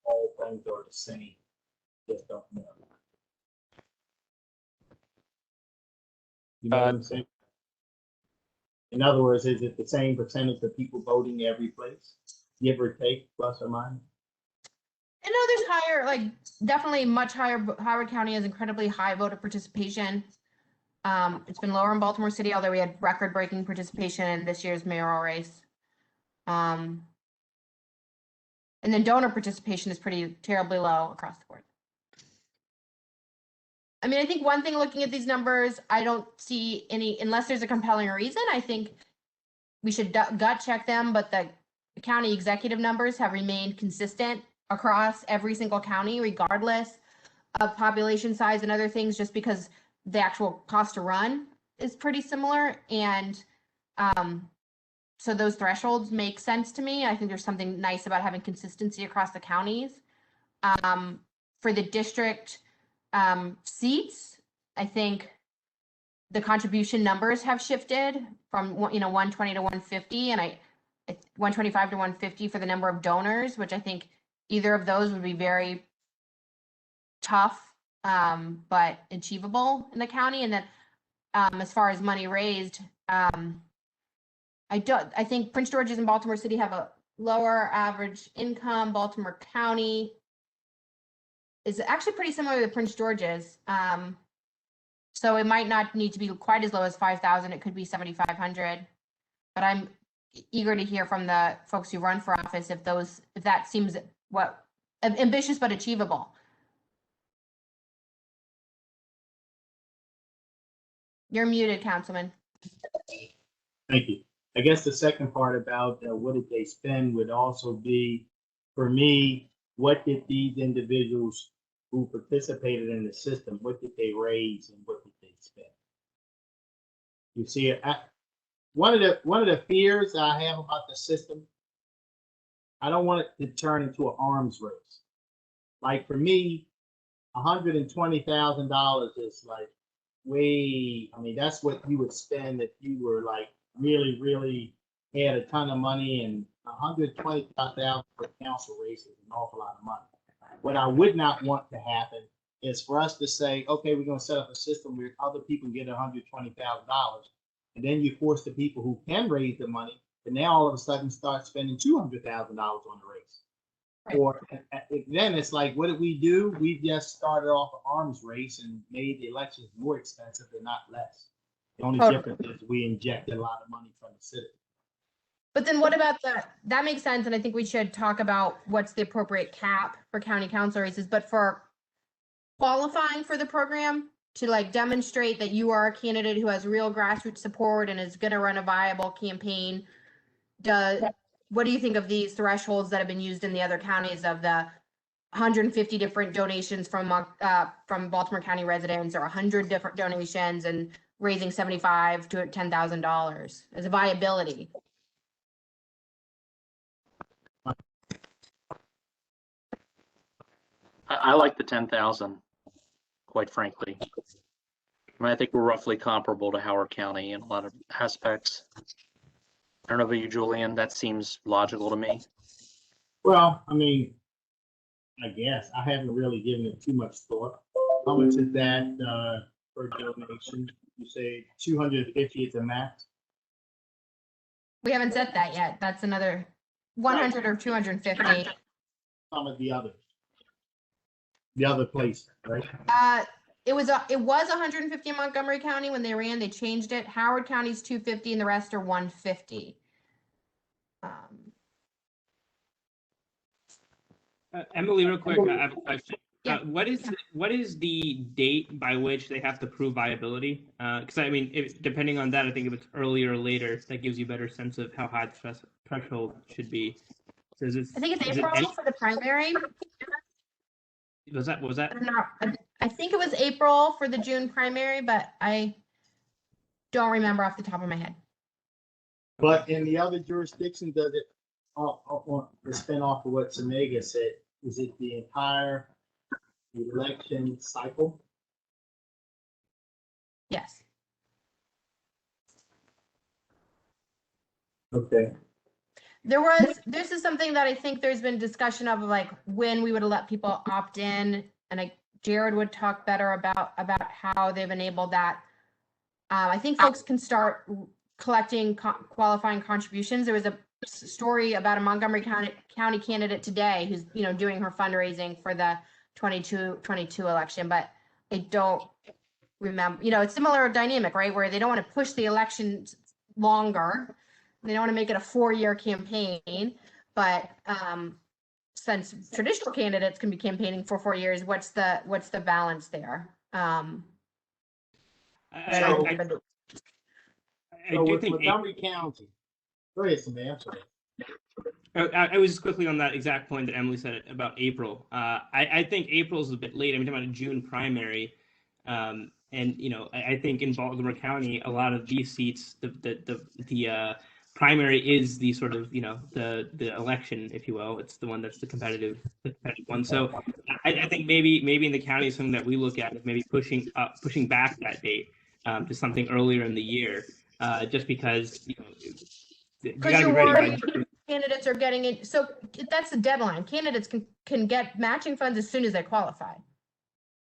all things are the same. Just don't know. You know what I'm saying? In other words, is it the same percentage of people voting every place, give or take, plus or minus? I know there's higher, like definitely much higher. Howard County has incredibly high voter participation. It's been lower in Baltimore City, although we had record-breaking participation in this year's mayoral race. And then donor participation is pretty terribly low across the board. I mean, I think one thing looking at these numbers, I don't see any, unless there's a compelling reason, I think we should gut check them, but the county executive numbers have remained consistent across every single county, regardless of population size and other things, just because the actual cost to run is pretty similar. And so those thresholds make sense to me. I think there's something nice about having consistency across the counties. For the district seats, I think the contribution numbers have shifted from 120 to 150, and 125 to 150 for the number of donors, which I think either of those would be very tough, but achievable in the county. And then as far as money raised, I think Prince George's and Baltimore City have a lower average income. Baltimore County is actually pretty similar to Prince George's. So it might not need to be quite as low as 5,000. It could be 7,500. But I'm eager to hear from the folks who run for office if that seems ambitious but achievable. You're muted, Councilman. Thank you. I guess the second part about what did they spend would also be, for me, what did these individuals who participated in the system, what did they raise and what did they spend? You see, one of the fears I have about the system, I don't want it to turn into an arms race. like for me, $120,000 is like way, I mean, that's what you would spend if you were like really, really had a ton of money, and $125,000 for a council race is an awful lot of money. What I would not want to happen is for us to say, okay, we're gonna set up a system where other people get $120,000, and then you force the people who can raise the money, and now all of a sudden start spending $200,000 on the race. Right. Or then it's like, what did we do? We just started off an arms race and made the elections more expensive and not less. The only Totally. difference is we injected a lot of money from the city. But then what about that makes sense, and I think we should talk about what's the appropriate cap for county council races, but for qualifying for the program, to like demonstrate that you are a candidate who has real grassroots support and is gonna run a viable campaign, what do you think of these thresholds that have been used in the other counties of the 150 different donations from Baltimore County residents, or 100 different donations, and raising $75,000 to $10,000 as a viability? I like the 10,000, quite frankly. I mean, I think we're roughly comparable to Howard County in a lot of aspects. I don't know about you, Julian. That seems logical to me. Well, I mean, I guess I haven't really given it too much thought. How much is that per donation? You say 250 is the max? We haven't set that yet. That's another 100 or 250. Some of the others. The other place, right? It was 150 in Montgomery County when they ran. They changed it. Howard County's 250 and the rest are 150. Emily, real quick, I have a question. Yeah. What is the date by which they have to prove viability? Because I mean, depending on that, I think if it's earlier or later, that gives you a better sense of how high the threshold should be. So I think it's April for the primary. Was that? I think it was April for the June primary, but I don't remember off the top of my head. But in the other jurisdictions, does it, to spin off of what Samega said, is it the entire election cycle? Yes. Okay. This is something that I think there's been discussion of, like when we would let people opt in, and Jared would talk better about how they've enabled that. I think folks can start collecting qualifying contributions. There was a story about a Montgomery County candidate today who's doing her fundraising for the 22 election, but I don't remember. It's similar dynamic, right? Where they don't want to push the elections longer. They don't want to make it a 4-year campaign, but since traditional candidates can be campaigning for 4 years, what's the balance there? So do with think Montgomery County, go ahead, Samantha. I was just quickly on that exact point that Emily said about April. I think April is a bit late. I'm talking about a June primary, and I think in Baltimore County, a lot of these seats, the primary is the sort of the election, if you will. It's the one that's the competitive one. So I think maybe in the county, something that we look at is maybe pushing back that date to something earlier in the year, just because you gotta be ready. Candidates are getting it. So that's the deadline. Candidates can get matching funds as soon as they qualify.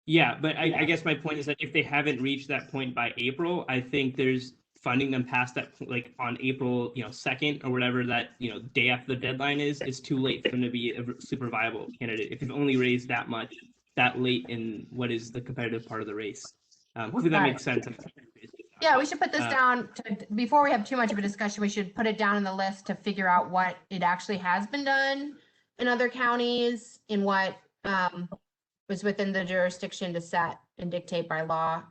Yeah, but I guess my point is that if they haven't reached that point by April, I think there's funding them past that, like on April 2nd or whatever that day after the deadline is. It's too late for them to be a super viable candidate if they've only raised that much that late in what is the competitive part of the race. Hopefully that makes sense. Yeah, we should put this down before we have too much of a discussion. We should put it down on the list to figure out what it actually has been done in other counties, and what was within the jurisdiction to set and dictate by law.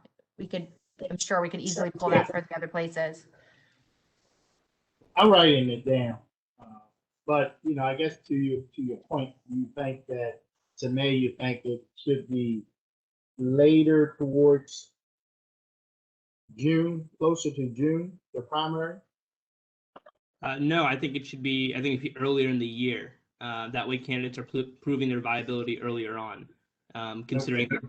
I'm sure we could easily pull that for the other places. I'm writing it down, but I guess to your point, you think that you think it should be later towards June, closer to June, the primary? No, I think it should be earlier in the year. That way, candidates are proving their viability earlier on. Considering that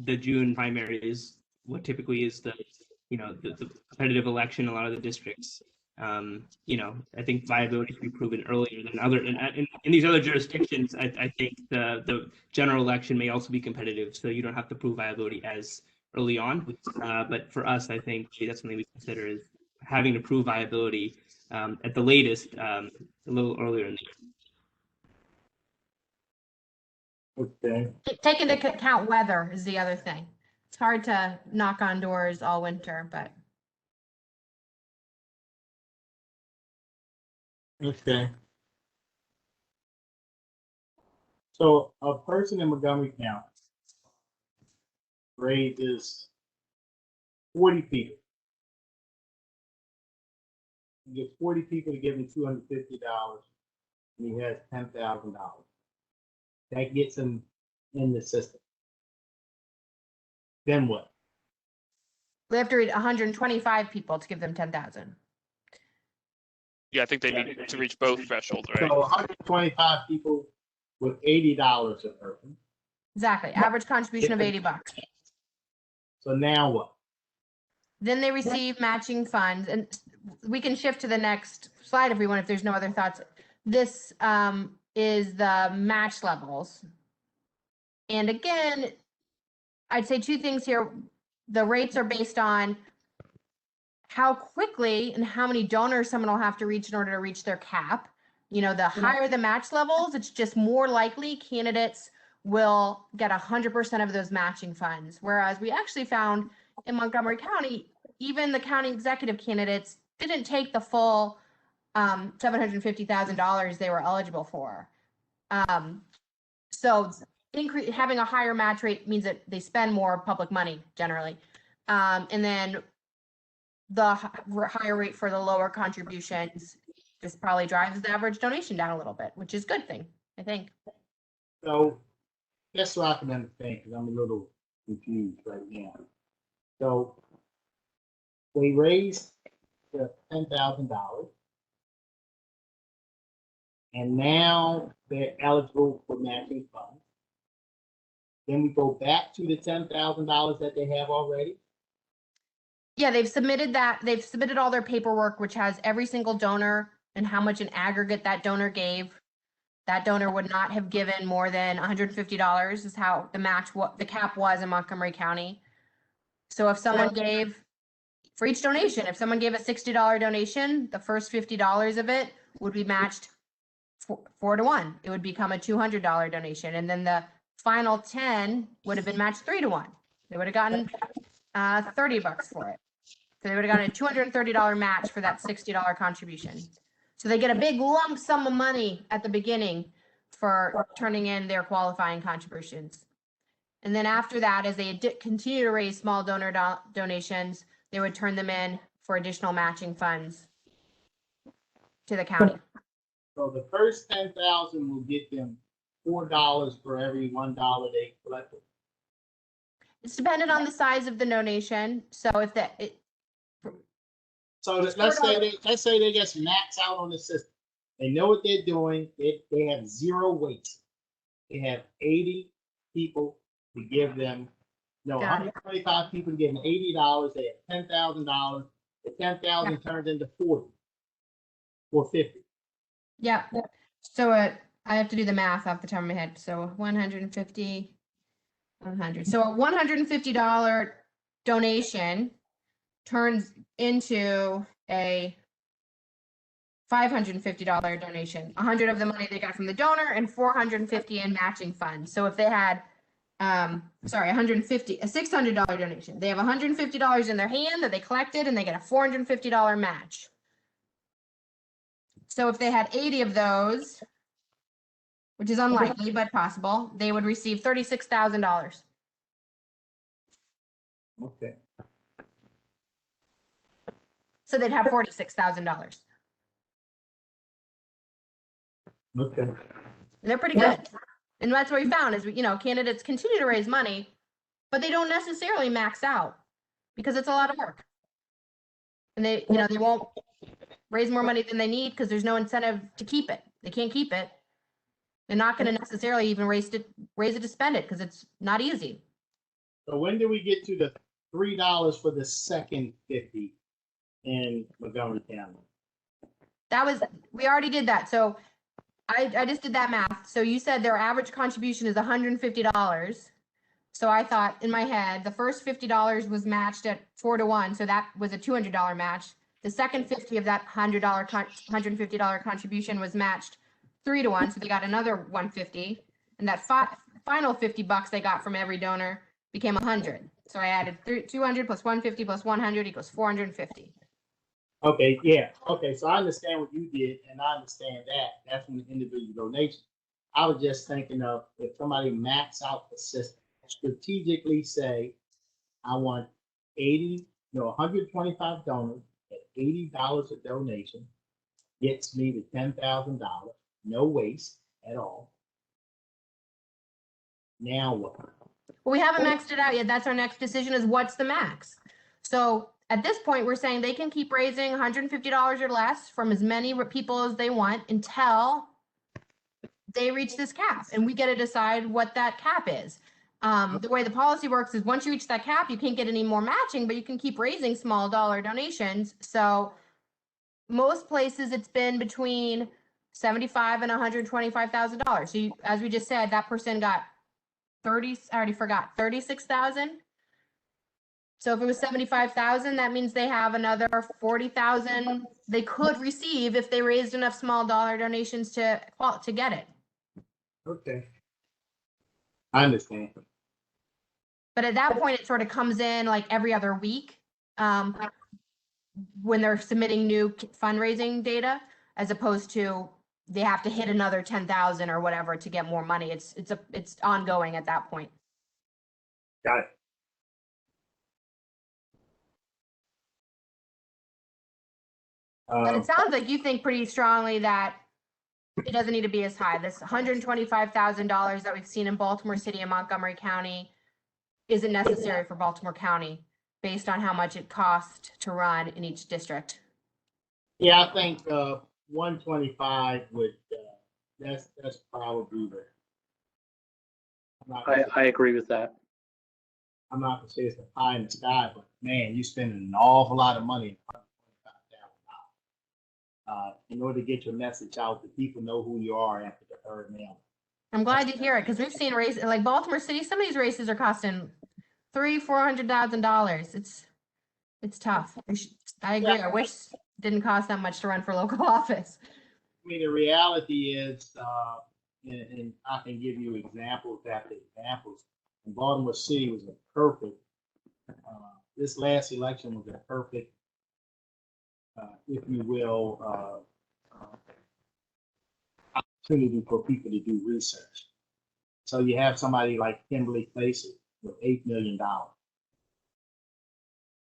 the June primary is what typically is the competitive election in a lot of the districts. I think viability can be proven earlier than in these other jurisdictions. I think the general election may also be competitive, so you don't have to prove viability as early on. But for us, I think that's something we consider is having to prove viability at the latest a little earlier in the year. Okay. Take into account weather is the other thing. It's hard to knock on doors all winter, but Okay. So a person in Montgomery County raises 40 people. He gets 40 people to give him $250, and he has $10,000. That gets him in the system. Then what? we have to reach 125 people to give them 10,000. Yeah, I think they need to reach both thresholds, right? So 125 people with $80 a person. Exactly. Average contribution of $80. So now what? Then they receive matching funds, and we can shift to the next slide if we want, if there's no other thoughts. This is the match levels. And again, I'd say two things here. The rates are based on how quickly and how many donors someone will have to reach in order to reach their cap. The higher the match levels, it's just more likely candidates will get 100% of those matching funds. Whereas we actually found in Montgomery County, even the county executive candidates didn't take the full $750,000 they were eligible for. So having a higher match rate means that they spend more public money generally. And then the higher rate for the lower contributions just probably drives the average donation down a little bit, which is a good thing, I think. So that's what I can understand, because I'm a little confused right now. So they raised the $10,000, and now they're eligible for matching funds. Then we go back to the $10,000 that they have already. Yeah, they've submitted that. They've submitted all their paperwork, which has every single donor and how much in aggregate that donor gave. That donor would not have given more than $150 is how the cap was in Montgomery County. So if someone gave, for each donation, if someone gave a $60 donation, the first $50 of it would be matched 4 to 1. It would become a $200 donation. And then the final 10 would have been matched 3 to 1. They would have gotten $30 for it. So they would have gotten a $230 match for that $60 contribution. So they get a big lump sum of money at the beginning for turning in their qualifying contributions. And then after that, as they continue to raise small donor donations, they would turn them in for additional matching funds to the county. So the first 10,000 will get them $4 for every $1 they collected. It's dependent on the size of the donation. So if So let's say they just max out on the system. They know what they're doing. They have zero waste. They have 80 people to give them, Got it. 125 people to give them $80. They have $10,000. The 10,000 turns into 40 or 50. yeah. So I have to do the math off the top of my head. So 150, 100. So a $150 donation turns into a $550 donation. 100 of the money they got from the donor and 450 in matching funds. So if they had, a $600 donation, they have $150 in their hand that they collected and they get a $450 match. So if they had 80 of those, which is unlikely but possible, they would receive $36,000. Okay. So they'd have $46,000. Okay. And they're pretty good. And that's what we found is, candidates continue to raise money, but they don't necessarily max out because it's a lot of work. And they won't raise more money than they need because there's no incentive to keep it. They can't keep it. They're not going to necessarily even raise it to spend it because it's not easy. So when do we get to the $3 for the second 50 in Montgomery County? We already did that. So I just did that math. So you said their average contribution is $150. So I thought in my head, the first $50 was matched at 4-1. So that was a $200 match. The second 50 of that $150 contribution was matched 3-1. So they got another 150. And that final $50 they got from every donor became 100. So I added 200 plus 150 plus 100 equals 450. Okay, yeah. Okay, so I understand what you did, and I understand that. That's an individual donation. I was just thinking of if somebody max out the system, strategically say, I want 125 donors at $80 a donation, gets me to $10,000, no waste at all. Now what? Well, we haven't maxed it out yet. That's our next decision is what's the max. So at this point, we're saying they can keep raising $150 or less from as many people as they want until they reach this cap, and we get to decide what that cap is. The way the policy works is once you reach that cap, you can't get any more matching, but you can keep raising small dollar donations. So most places it's been between $75,000 and $125,000. So as we just said, that person got 36,000. So if it was 75,000, that means they have another 40,000 they could receive if they raised enough small dollar donations to get it. Okay. I understand. But at that point, it sort of comes in like every other week when they're submitting new fundraising data, as opposed to they have to hit another 10,000 or whatever to get more money. It's ongoing at that point. Got it. But it sounds like you think pretty strongly that it doesn't need to be as high. This $125,000 that we've seen in Baltimore City and Montgomery County isn't necessary for Baltimore County based on how much it costs to run in each district. Yeah, I think 125 would. That's probably the. I agree with that. I'm not gonna say it's the pie in the sky, but man, you spending an awful lot of money on $125,000. In order to get your message out, that people know who you are after the third mail. I'm glad to hear it because we've seen races like Baltimore City. Some of these races are costing $300,000-$400,000. It's tough. I agree. I wish it didn't cost that much to run for local office. I mean, the reality is, and I can give you examples after examples. And Baltimore City was a perfect. This last election was a perfect, if you will, opportunity for people to do research. So you have somebody like Kimberly Placer with $8 million.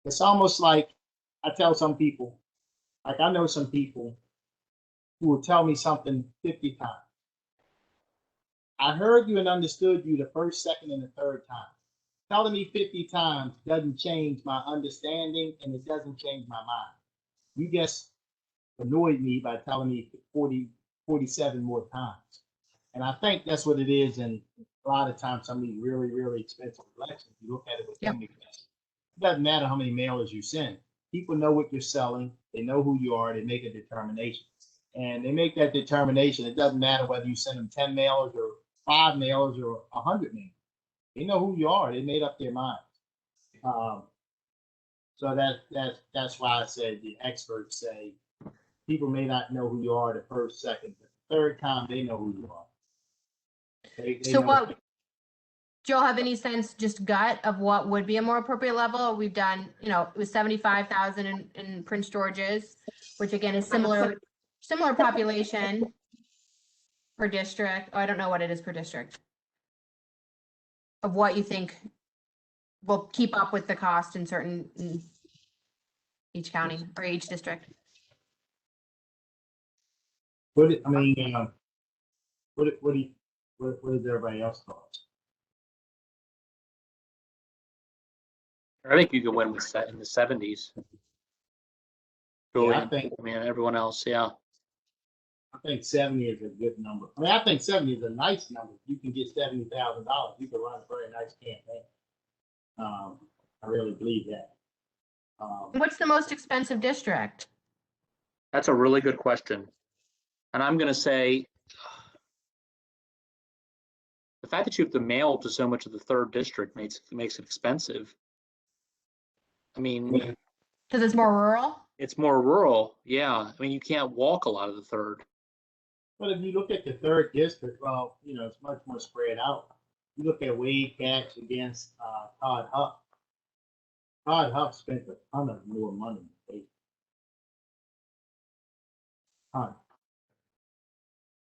It's almost like I tell some people, like I know some people who will tell me something 50 times. I heard you and understood you the first, second, and the third time. Telling me 50 times doesn't change my understanding and it doesn't change my mind. You just annoyed me by telling me 47 more times. And I think that's what it is. And a lot of times, some of these really, really expensive elections, you look at it with them. It doesn't matter how many mailers you send. People know what you're selling. They know who you are. They make a determination. And they make that determination. It doesn't matter whether you send them 10 mailers or 5 mailers or 100 mailers. They know who you are. They made up their minds. So that's why I said the experts say people may not know who you are the first, second, but the third time they know who you are. They So know. what, do y'all have any sense, just gut, of what would be a more appropriate level? We've done, it was 75,000 in Prince George's, which again is similar population per district. Oh, I don't know what it is per district. Of what you think will keep up with the cost in each county or each district. What is everybody else thoughts? I think you could win with in the 70s. Yeah, Julian, I mean, everyone else, yeah. I think 70 is a good number. I mean, I think 70 is a nice number. If you can get $70,000, you can run a very nice campaign. I really believe that. What's the most expensive district? That's a really good question. And I'm going to say the fact that you have to mail to so much of the third district makes it expensive. I mean, Because it's more rural? it's more rural. Yeah. I mean, you can't walk a lot of the third. But if you look at the third district, well, you know, it's much more spread out. You look at Wade Katz against Todd Huff. Todd Huff spent a ton of more money. Ton.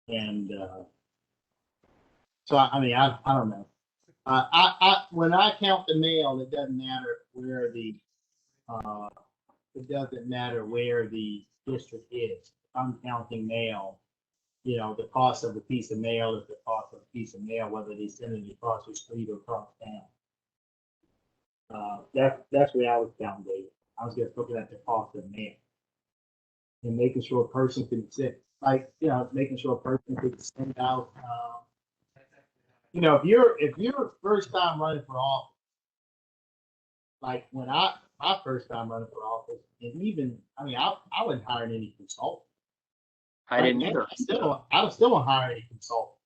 And so I mean, I don't know. When I count the mail, it doesn't matter where the district is. I'm counting mail. You know, the cost of a piece of mail is the cost of a piece of mail, whether they send it across the street or across town. That's where I was counting, David. I was just looking at the cost of mail and making sure a person can sit, like, you know, making sure a person could send out. You know, if you're first time running for office, like when my first time running for office, and even I mean, I wouldn't hire any consultant. I didn't either. I still don't hire any consultant.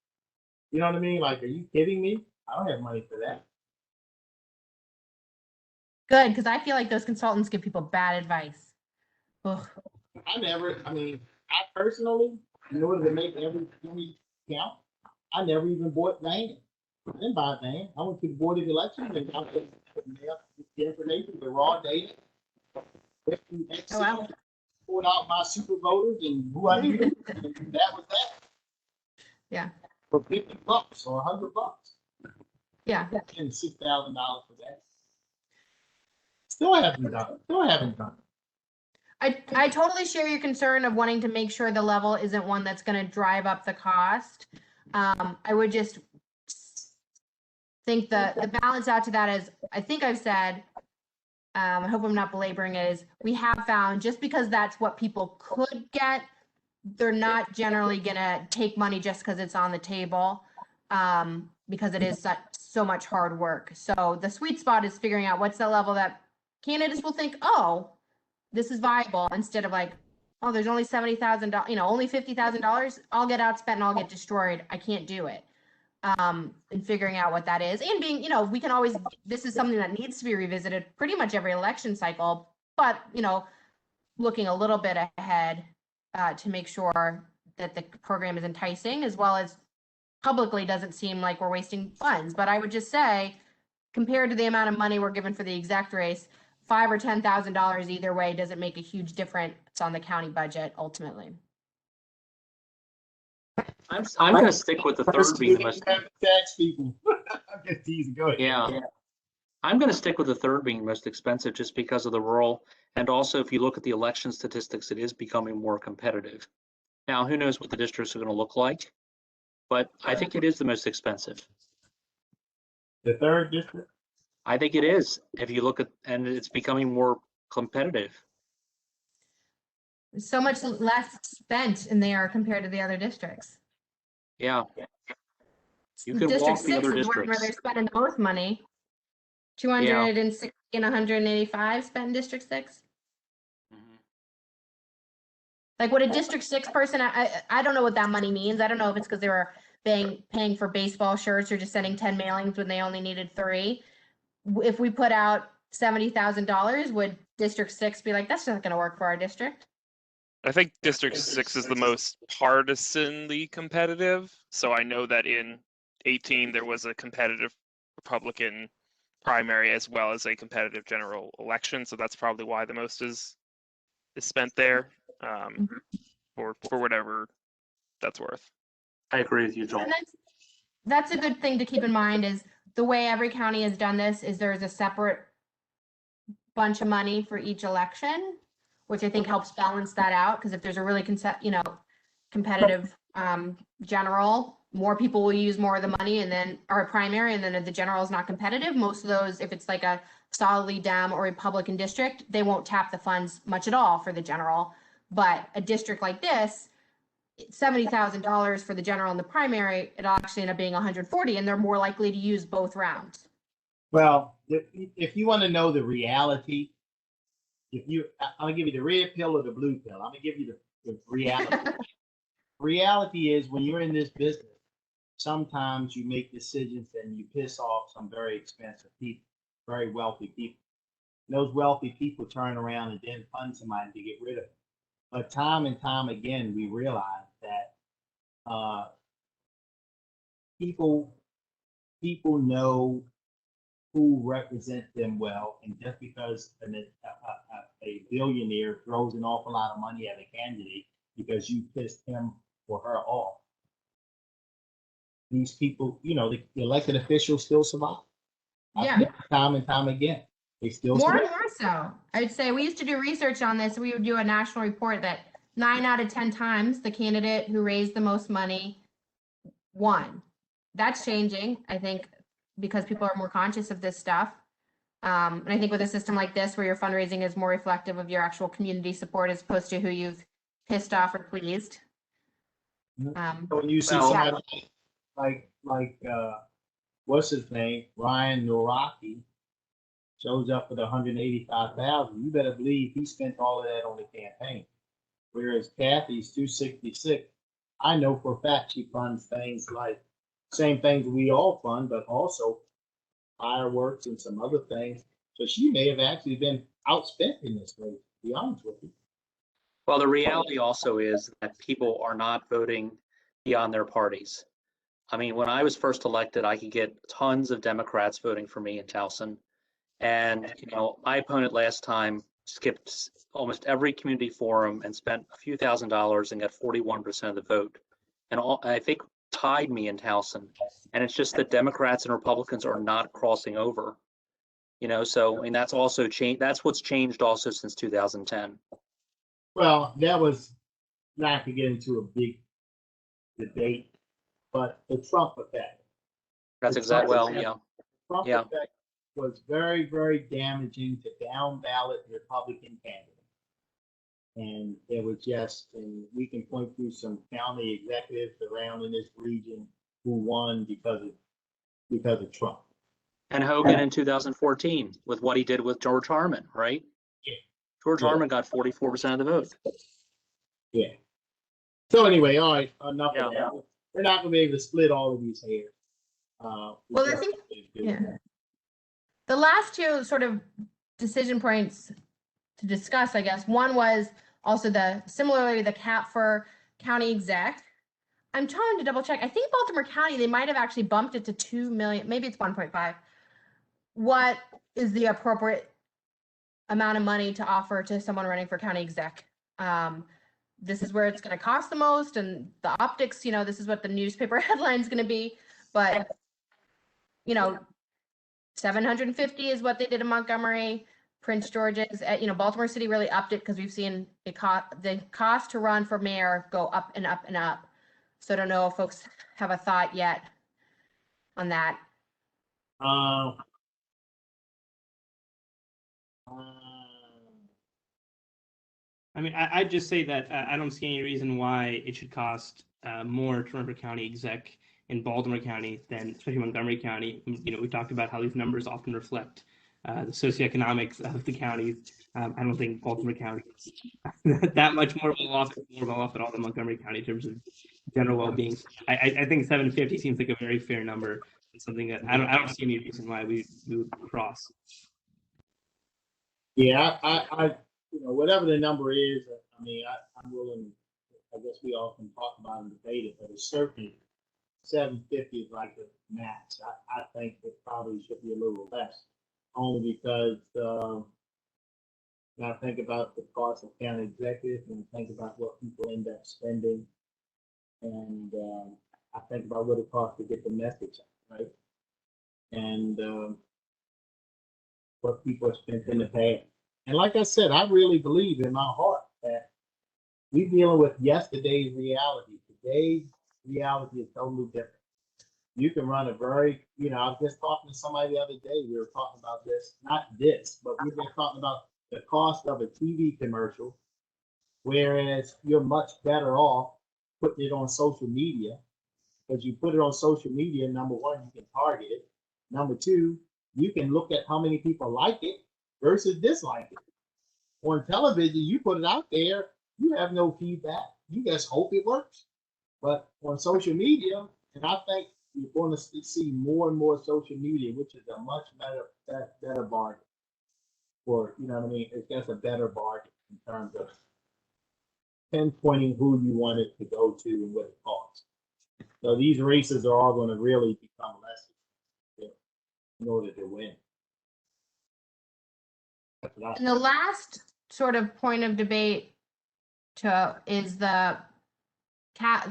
You know what I mean? Like, are you kidding me? I don't have money for that. Good, because I feel like those consultants give people bad advice. Ugh. I personally, in order to make every penny count, I never even bought land. I didn't buy a land. I went to the board of elections and got the information, the raw data. Oh, wow. Pulled out my super voters and who I knew, and that was that. Yeah. For $50 or $100. Yeah. And $6,000 for that. Still haven't done it. I totally share your concern of wanting to make sure the level isn't one that's going to drive up the cost. I would just think the balance out to that is, I think I've said, I hope I'm not belaboring it, is we have found just because that's what people could get, they're not generally going to take money just because it's on the table, because it is so much hard work. So the sweet spot is figuring out what's the level that candidates will think, oh, this is viable, instead of like, oh, there's only $70,000, you know, only $50,000. I'll get outspent and I'll get destroyed. I can't do it. And figuring out what that is, and being, you know, we can always, this is something that needs to be revisited pretty much every election cycle, but, you know, looking a little bit ahead to make sure that the program is enticing, as well as publicly doesn't seem like we're wasting funds. But I would just say, compared to the amount of money we're given for the exec race, $5,000 or $10,000 either way doesn't make a huge difference on the county budget ultimately. I'm going to stick with the third being the most. Tax people. I'm just teasing. Go ahead. Yeah. I'm going to stick with the third being most expensive just because of the rural. And also, if you look at the election statistics, it is becoming more competitive. Now, who knows what the districts are going to look like, but I think it is the most expensive. The third district? I think it is. If you look at, and it's becoming more competitive. So much less spent in there compared to the other districts. Yeah. You can District walk the 6 other is where they're districts. spending the most money. 260 and 185 spent in District 6. Mhm. Like, what a District 6 person, I don't know what that money means. I don't know if it's because they were paying for baseball shirts or just sending 10 mailings when they only needed 3. If we put out $70,000, would District 6 be like, that's not going to work for our district? I think District 6 is the most partisanly competitive. So I know that in 18 there was a competitive Republican primary as well as a competitive general election. So that's probably why the most is spent there, for whatever that's worth. I agree with you, Joel. And that's a good thing to keep in mind, is the way every county has done this is there's a separate bunch of money for each election, which I think helps balance that out. Because if there's a really competitive general, more people will use more of the money, and then our primary, and then if the general is not competitive, most of those, if it's like a solidly Dem or Republican district, they won't tap the funds much at all for the general. But a district like this, $70,000 for the general and the primary, it'll actually end up being 140, and they're more likely to use both rounds. Well, if you want to know the reality, I'm gonna give you the red pill or the blue pill. I'm gonna give you the reality. Reality is when you're in this business, sometimes you make decisions and you piss off some very expensive people, very wealthy people. And those wealthy people turn around and then fund somebody to get rid of it. But time and time again, we realize that people know who represent them well, and just because a billionaire throws an awful lot of money at a candidate because you pissed him or her off, these people, the elected officials still survive. Yeah. Time and time again, they still More survive. and more so. I'd say we used to do research on this. We would do a national report that 9 out of 10 times the candidate who raised the most money won. That's changing, I think, because people are more conscious of this stuff. And I think with a system like this, where your fundraising is more reflective of your actual community support as opposed to who you've pissed off or pleased. When you see Well, somebody like what's his name, Ryan Noraki, shows up with 185,000, you better believe he spent all of that on the campaign. Whereas Kathy's 266, I know for a fact she funds things like same things we all fund, but also fireworks and some other things. So she may have actually been outspent in this race, to be honest with you. Well, the reality also is that people are not voting beyond their parties. I mean, when I was first elected, I could get tons of Democrats voting for me in Towson. And, my opponent last time skipped almost every community forum and spent a few $1,000s and got 41% of the vote. And I think tied me in Towson. And it's just that Democrats and Republicans are not crossing over. So I mean, that's also changed. That's what's changed also since 2010. Well, that was not to get into a big debate, but the Trump effect. That's exactly, yeah. Trump Yeah. effect was very, very damaging to down ballot Republican candidates. And it was and we can point to some county executives around in this region who won because of Trump. And Hogan in 2014 with what he did with George Harmon, right? Yeah. George Yeah. Harmon got 44% of the vote. Yeah. So anyway, all right, enough of Yeah. that. We're not gonna be able to split all of these hairs. Well, I think, the last two sort of decision points to discuss, I guess, one was also similarly the cap for county exec. I'm trying to double check. I think Baltimore County, they might have actually bumped it to 2 million, maybe it's 1.5. What is the appropriate amount of money to offer to someone running for county exec? This is where it's going to cost the most, and the optics, this is what the newspaper headline is going to be. But 750 is what they did in Montgomery. Prince George's, Baltimore City really upped it because we've seen the cost to run for mayor go up and up and up. So I don't know if folks have a thought yet on that. I mean, I'd just say that I don't see any reason why it should cost more to run for county exec in Baltimore County than especially Montgomery County. We talked about how these numbers often reflect the socioeconomics of the counties. I don't think Baltimore County is that much more well off at all than Montgomery County in terms of general well-being. I think 750 seems like a very fair number. It's something that I don't see any reason why we would cross. Yeah, I whatever the number is, I mean, I'm willing. I guess we all can talk about and debate it, but it's certainly 750 is like the max. I think it probably should be a little less, only because when I think about the cost of county executives and think about what people end up spending, and I think about what it costs to get the message out, right? And what people have spent in the past. And like I said, I really believe in my heart that we're dealing with yesterday's reality. Today's reality is totally different. You can run I was just talking to somebody the other day. We were talking about this, not this, but we've been talking about the cost of a TV commercial, whereas you're much better off putting it on social media. Because you put it on social media, number one, you can target it. Number two, you can look at how many people like it versus dislike it. On television, you put it out there, you have no feedback. You just hope it works. But on social media, and I think you're going to see more and more social media, which is a much better bargain. For, you know what I mean? It's just a better bargain in terms of pinpointing who you want it to go to and what it costs. So these races are all going to really become less expensive in order to win. That's what I And the last sort of point of debate is the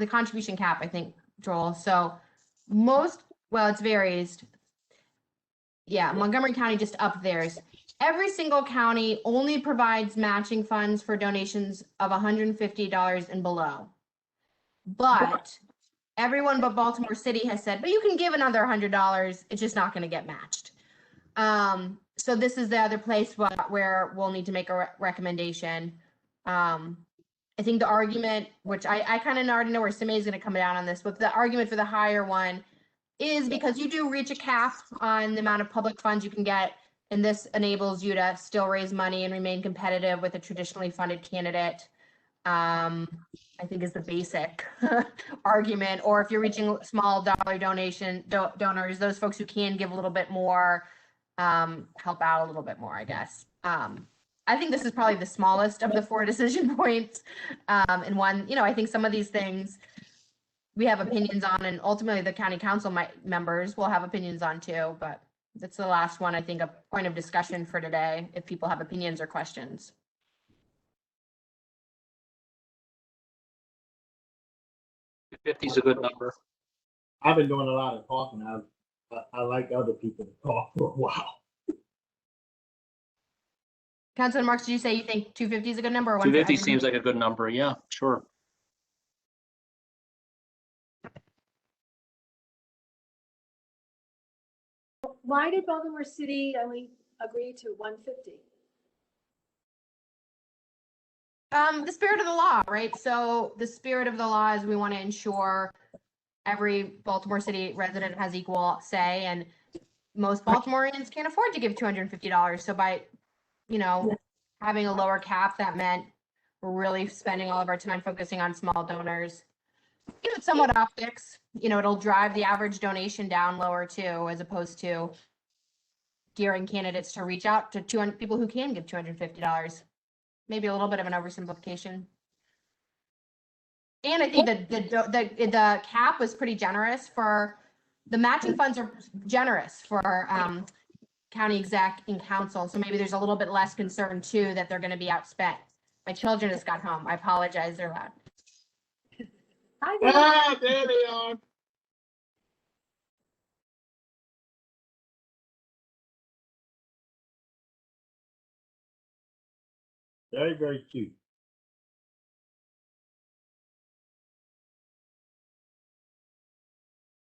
contribution cap, I think, Joel. So it varies. Yeah, Montgomery County just upped theirs. Every single county only provides matching funds for donations of $150 and below. But everyone but Baltimore City has said, but you can give another $100. It's just not going to get matched. So this is the other place where we'll need to make a recommendation. I think the argument, which I kind of already know where Sime is going to come down on this, but the argument for the higher one is because you do reach a cap on the amount of public funds you can get, and this enables you to still raise money and remain competitive with a traditionally funded candidate. I think is the basic argument. Or if you're reaching small dollar donors, those folks who can give a little bit more, help out a little bit more, I guess. I think this is probably the smallest of the 4 decision points. And one, I think some of these things we have opinions on, and ultimately the county council members will have opinions on too, but that's the last one, I think, a point of discussion for today, if people have opinions or questions. $50 is a good number. I've been doing a lot of talking. I like other people to talk for a while. Councilman Marks, did you say you think 250 is a good number? Or 250 seems like a good number. Yeah, sure. Why did Baltimore City only agree to 150? The spirit of the law, right? So the spirit of the law is we want to ensure every Baltimore City resident has equal say, and most Baltimoreans can't afford to give $250. So by, having a lower cap, that meant we're really spending all of our time focusing on small donors. It's somewhat optics. It'll drive the average donation down lower too, as opposed to gearing candidates to reach out to 200 people who can give $250. Maybe a little bit of an oversimplification. And I think the cap was pretty generous for the matching funds are generous for county exec and council. So maybe there's a little bit less concern too that they're going to be outspent. My children just got home. I apologize. They're loud. Ah, there they are. Very, very cute.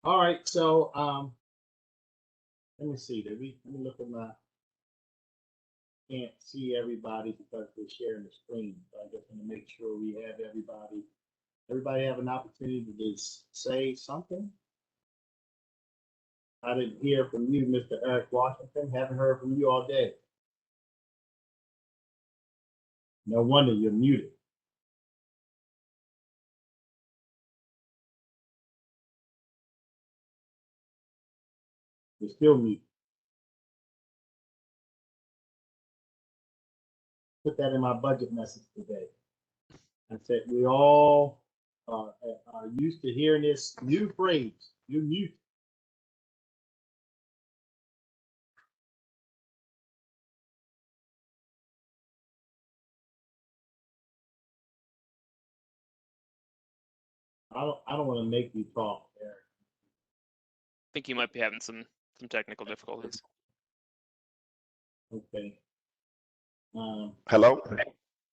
All right, so let me see. Let me look at my. Can't see everybody because we're sharing the screen. So I just want to make sure we have everybody. Everybody have an opportunity to say something. I didn't hear from you, Mr. Eric Washington. Haven't heard from you all day. No wonder you're muted. You're still muted. Put that in my budget message today. I said we all are used to hearing this new phrase. You're muted. I don't want to make you talk, Eric. I think you might be having some technical difficulties. Okay. Hello? Oh,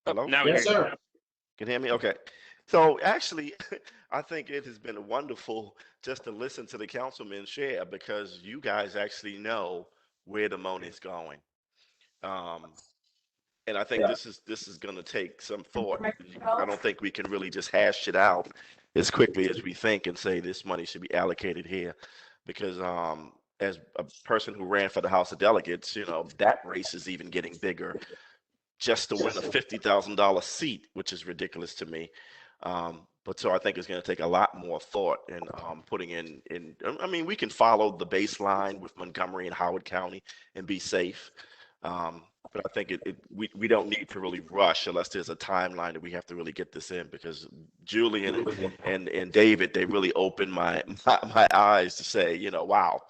Hello? now we Yes, hear you. sir. Can you hear me? Okay. So actually, I think it has been wonderful just to listen to the councilmen share because you guys actually know where the money's going. And I think this is going to take some thought. I don't think we can really just hash it out as quickly as we think and say this money should be allocated here. Because as a person who ran for the House of Delegates, that race is even getting bigger just to win a $50,000 seat, which is ridiculous to me. But so I think it's going to take a lot more thought and putting in. I mean, we can follow the baseline with Montgomery and Howard County and be safe. But I think we don't need to really rush unless there's a timeline that we have to really get this in, because Julian and David, they really opened my eyes to say, wow,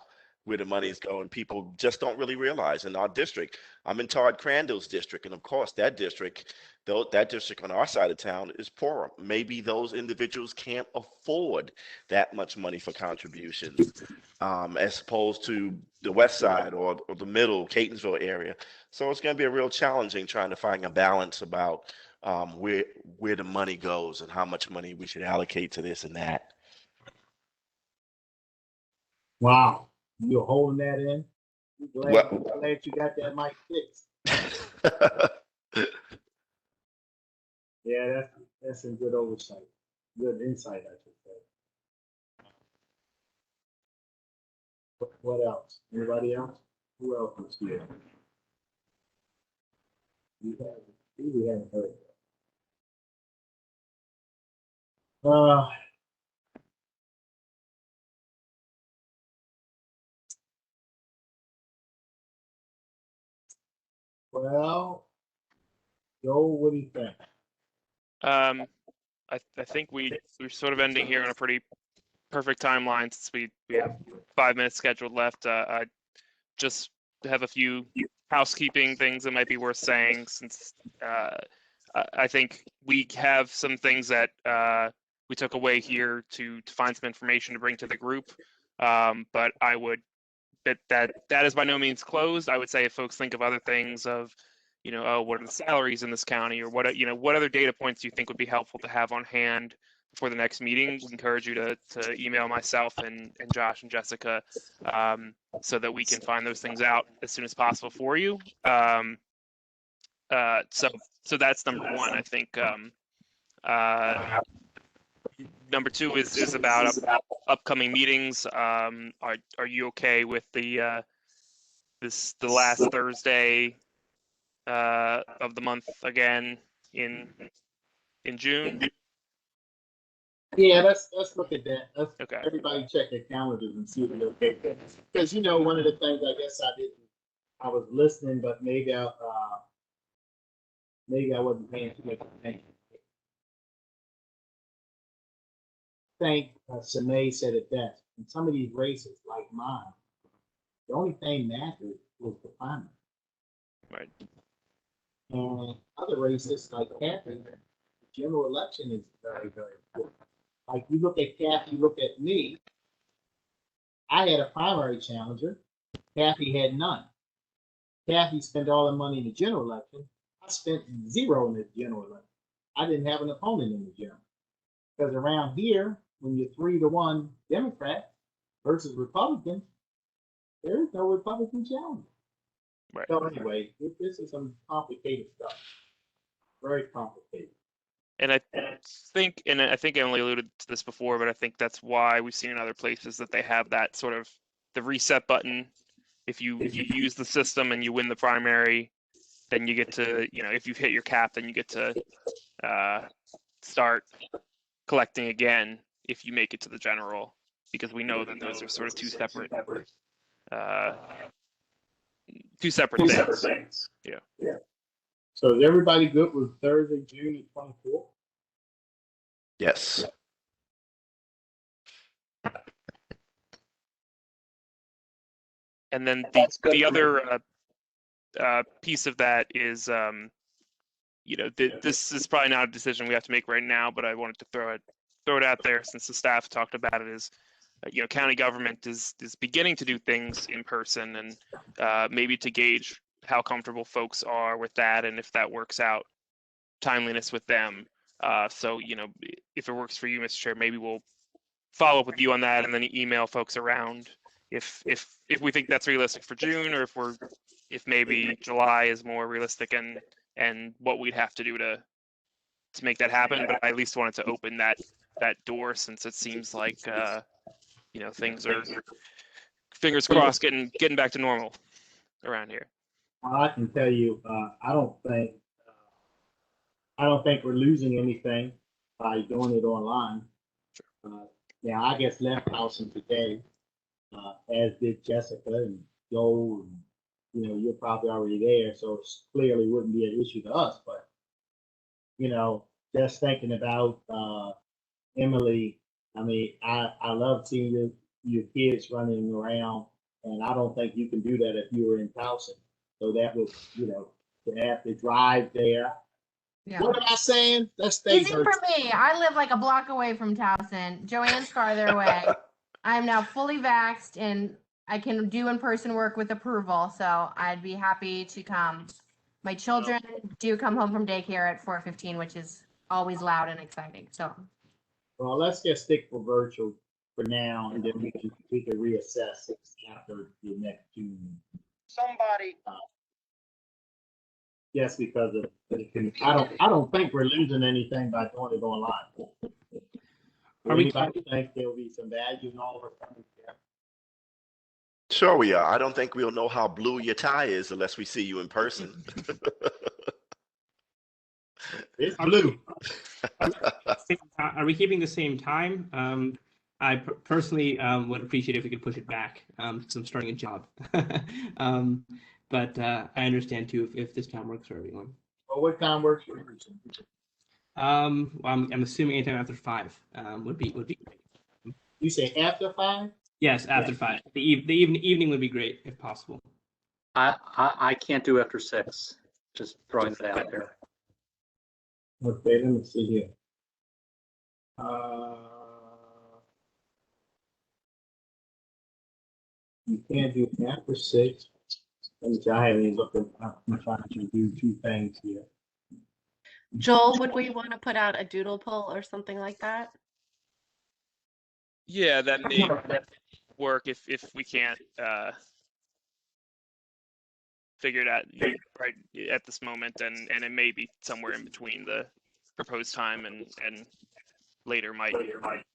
where the money's going. People just don't really realize. In our district, I'm in Todd Crandall's district, and of course that district on our side of town is poorer. Maybe those individuals can't afford that much money for contributions, as opposed to the west side or the middle Catonsville area. So it's going to be a real challenging trying to find a balance about where the money goes and how much money we should allocate to this and that. Wow. You're holding that in? Well- Glad you got that mic fixed. Yeah, that's some good oversight. Good insight, I should say. What else? Anybody else? Who else is here? We haven't heard that. Well, Joel, what do you think? I think we're sort of ending here on a pretty perfect timeline, since we have 5 minutes scheduled left. I just have a few housekeeping things that might be worth saying, since I think we have some things that we took away here to find some information to bring to the group. But I would that is by no means closed. I would say if folks think of other things of, oh, what are the salaries in this county, or what other data points do you think would be helpful to have on hand for the next meeting, we encourage you to email myself and Josh and Jessica, so that we can find those things out as soon as possible for you. So that's number one. I think number two is about upcoming meetings. Are you okay with the last Thursday of the month again in June? Yeah, let's look at that. Let's Okay. everybody check their calendars and see if they're okay. Because one of the things I guess I was listening, but maybe I wasn't paying too much attention. I think Sine said it best. In some of these races, like mine, the only thing mattered was the primary. Right. And other races, like Kathy, the general election is very, very important. Like you look at Kathy, look at me. I had a primary challenger. Kathy had none. Kathy spent all the money in the general election. I spent zero in the general election. I didn't have an opponent in the general. Because around here, when you're 3-1 Democrat versus Republican, there is no Republican challenger. Right. So anyway, this is some complicated stuff. Very complicated. And I think Emily alluded to this before, but I think that's why we've seen in other places that they have that sort of the reset button. If you use the system and you win the primary, then you get to, if you've hit your cap, then you get to start collecting again if you make it to the general, because we know that those are sort of two separate things. Yeah. So is everybody good with Thursday, June 24th? Yes. And then the other piece of that is, this is probably not a decision we have to make right now, but I wanted to throw it out there since the staff talked about it. Is county government is beginning to do things in person, and maybe to gauge how comfortable folks are with that, and if that works out, timeliness with them. So if it works for you, Mr. Chair, maybe we'll follow up with you on that, and then email folks around if we think that's realistic for June, or if maybe July is more realistic, and what we'd have to do to make that happen. But I at least wanted to open that that door, since it seems like things are, fingers crossed, getting back to normal around here. I can tell you, I don't think we're losing anything by doing it online. Now, I guess left Towson today, as did Jessica and Joel, and you're probably already there, so it clearly wouldn't be an issue to us. But just thinking about Emily, I mean, I love seeing your kids running around, and I don't think you can do that if you were in Towson. So that was, to have to drive there. Yeah. What am I saying? That stays Easy for me. I live like a block away from Towson. Joanne's farther away. I'm now fully vaxxed and I can do in-person work with approval, so I'd be happy to come. My children do come home from daycare at 4:15, which is always loud and exciting. So, Well, let's just stick for virtual for now, and then we can reassess after the next June. Somebody. Yes, because of I don't think we're losing anything by doing it online. Are we- Anybody think there'll be some value in all of our coming together? Sure we are. I don't think we'll know how blue your tie is unless we see you in person. It's blue. Are we keeping the same time? I personally would appreciate if we could push it back, because I'm starting a job. But I understand too if this time works for everyone. Well, what time works for you? Well, I'm assuming anytime after 5 would be great. You say after 5? Yes, after 5. The evening would be great if possible. I can't do after 6. Just throwing that out there. Okay, let me see here. You can't do after 6. Let me see, I haven't even looked at, I'm trying to do 2 things here. Joel, would we want to put out a doodle poll or something like that? Yeah, that may work if we can't figure it out right at this moment, and it may be somewhere in between the proposed time and later might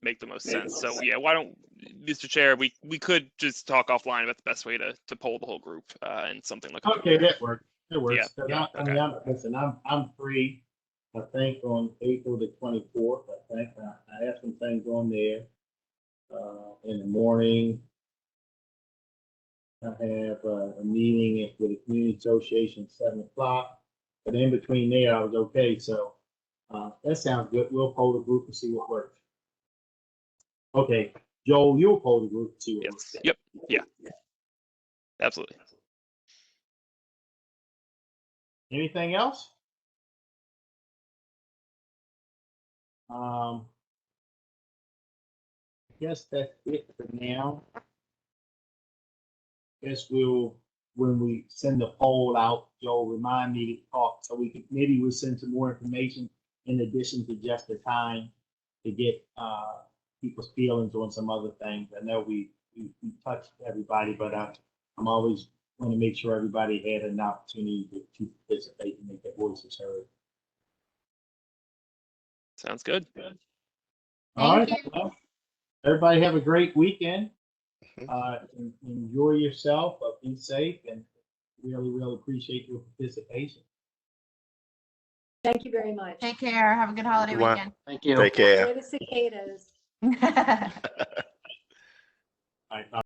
make the most sense. So yeah, why don't, Mr. Chair, we could just talk offline about the best way to poll the whole group and something like that. Okay, that works. That works. Yeah, 'Cause yeah, I mean, listen, I'm free. I think on April the 24th. I think I have some things on there. In the morning, I have a meeting with the community association at 7 o'clock. But in between there, I was okay. So that sounds good. We'll poll the group and see what works. Okay, Joel, you'll poll the group and see what works. Yep. Yeah. Absolutely. Anything else? I guess that's it for now. Guess when we send the poll out, Joel, remind me to talk so maybe we'll send some more information in addition to just the time to get people's feelings on some other things. I know we touched everybody, but I'm always want to make sure everybody had an opportunity to participate and make their voices heard. Sounds good. All right. Thank you. Well, everybody have a great weekend. Enjoy yourself. Be safe, and really, really appreciate your participation. Thank you very much. Take care. Have a good holiday Everyone. weekend. Thank you. Take care. Enjoy the cicadas. All right.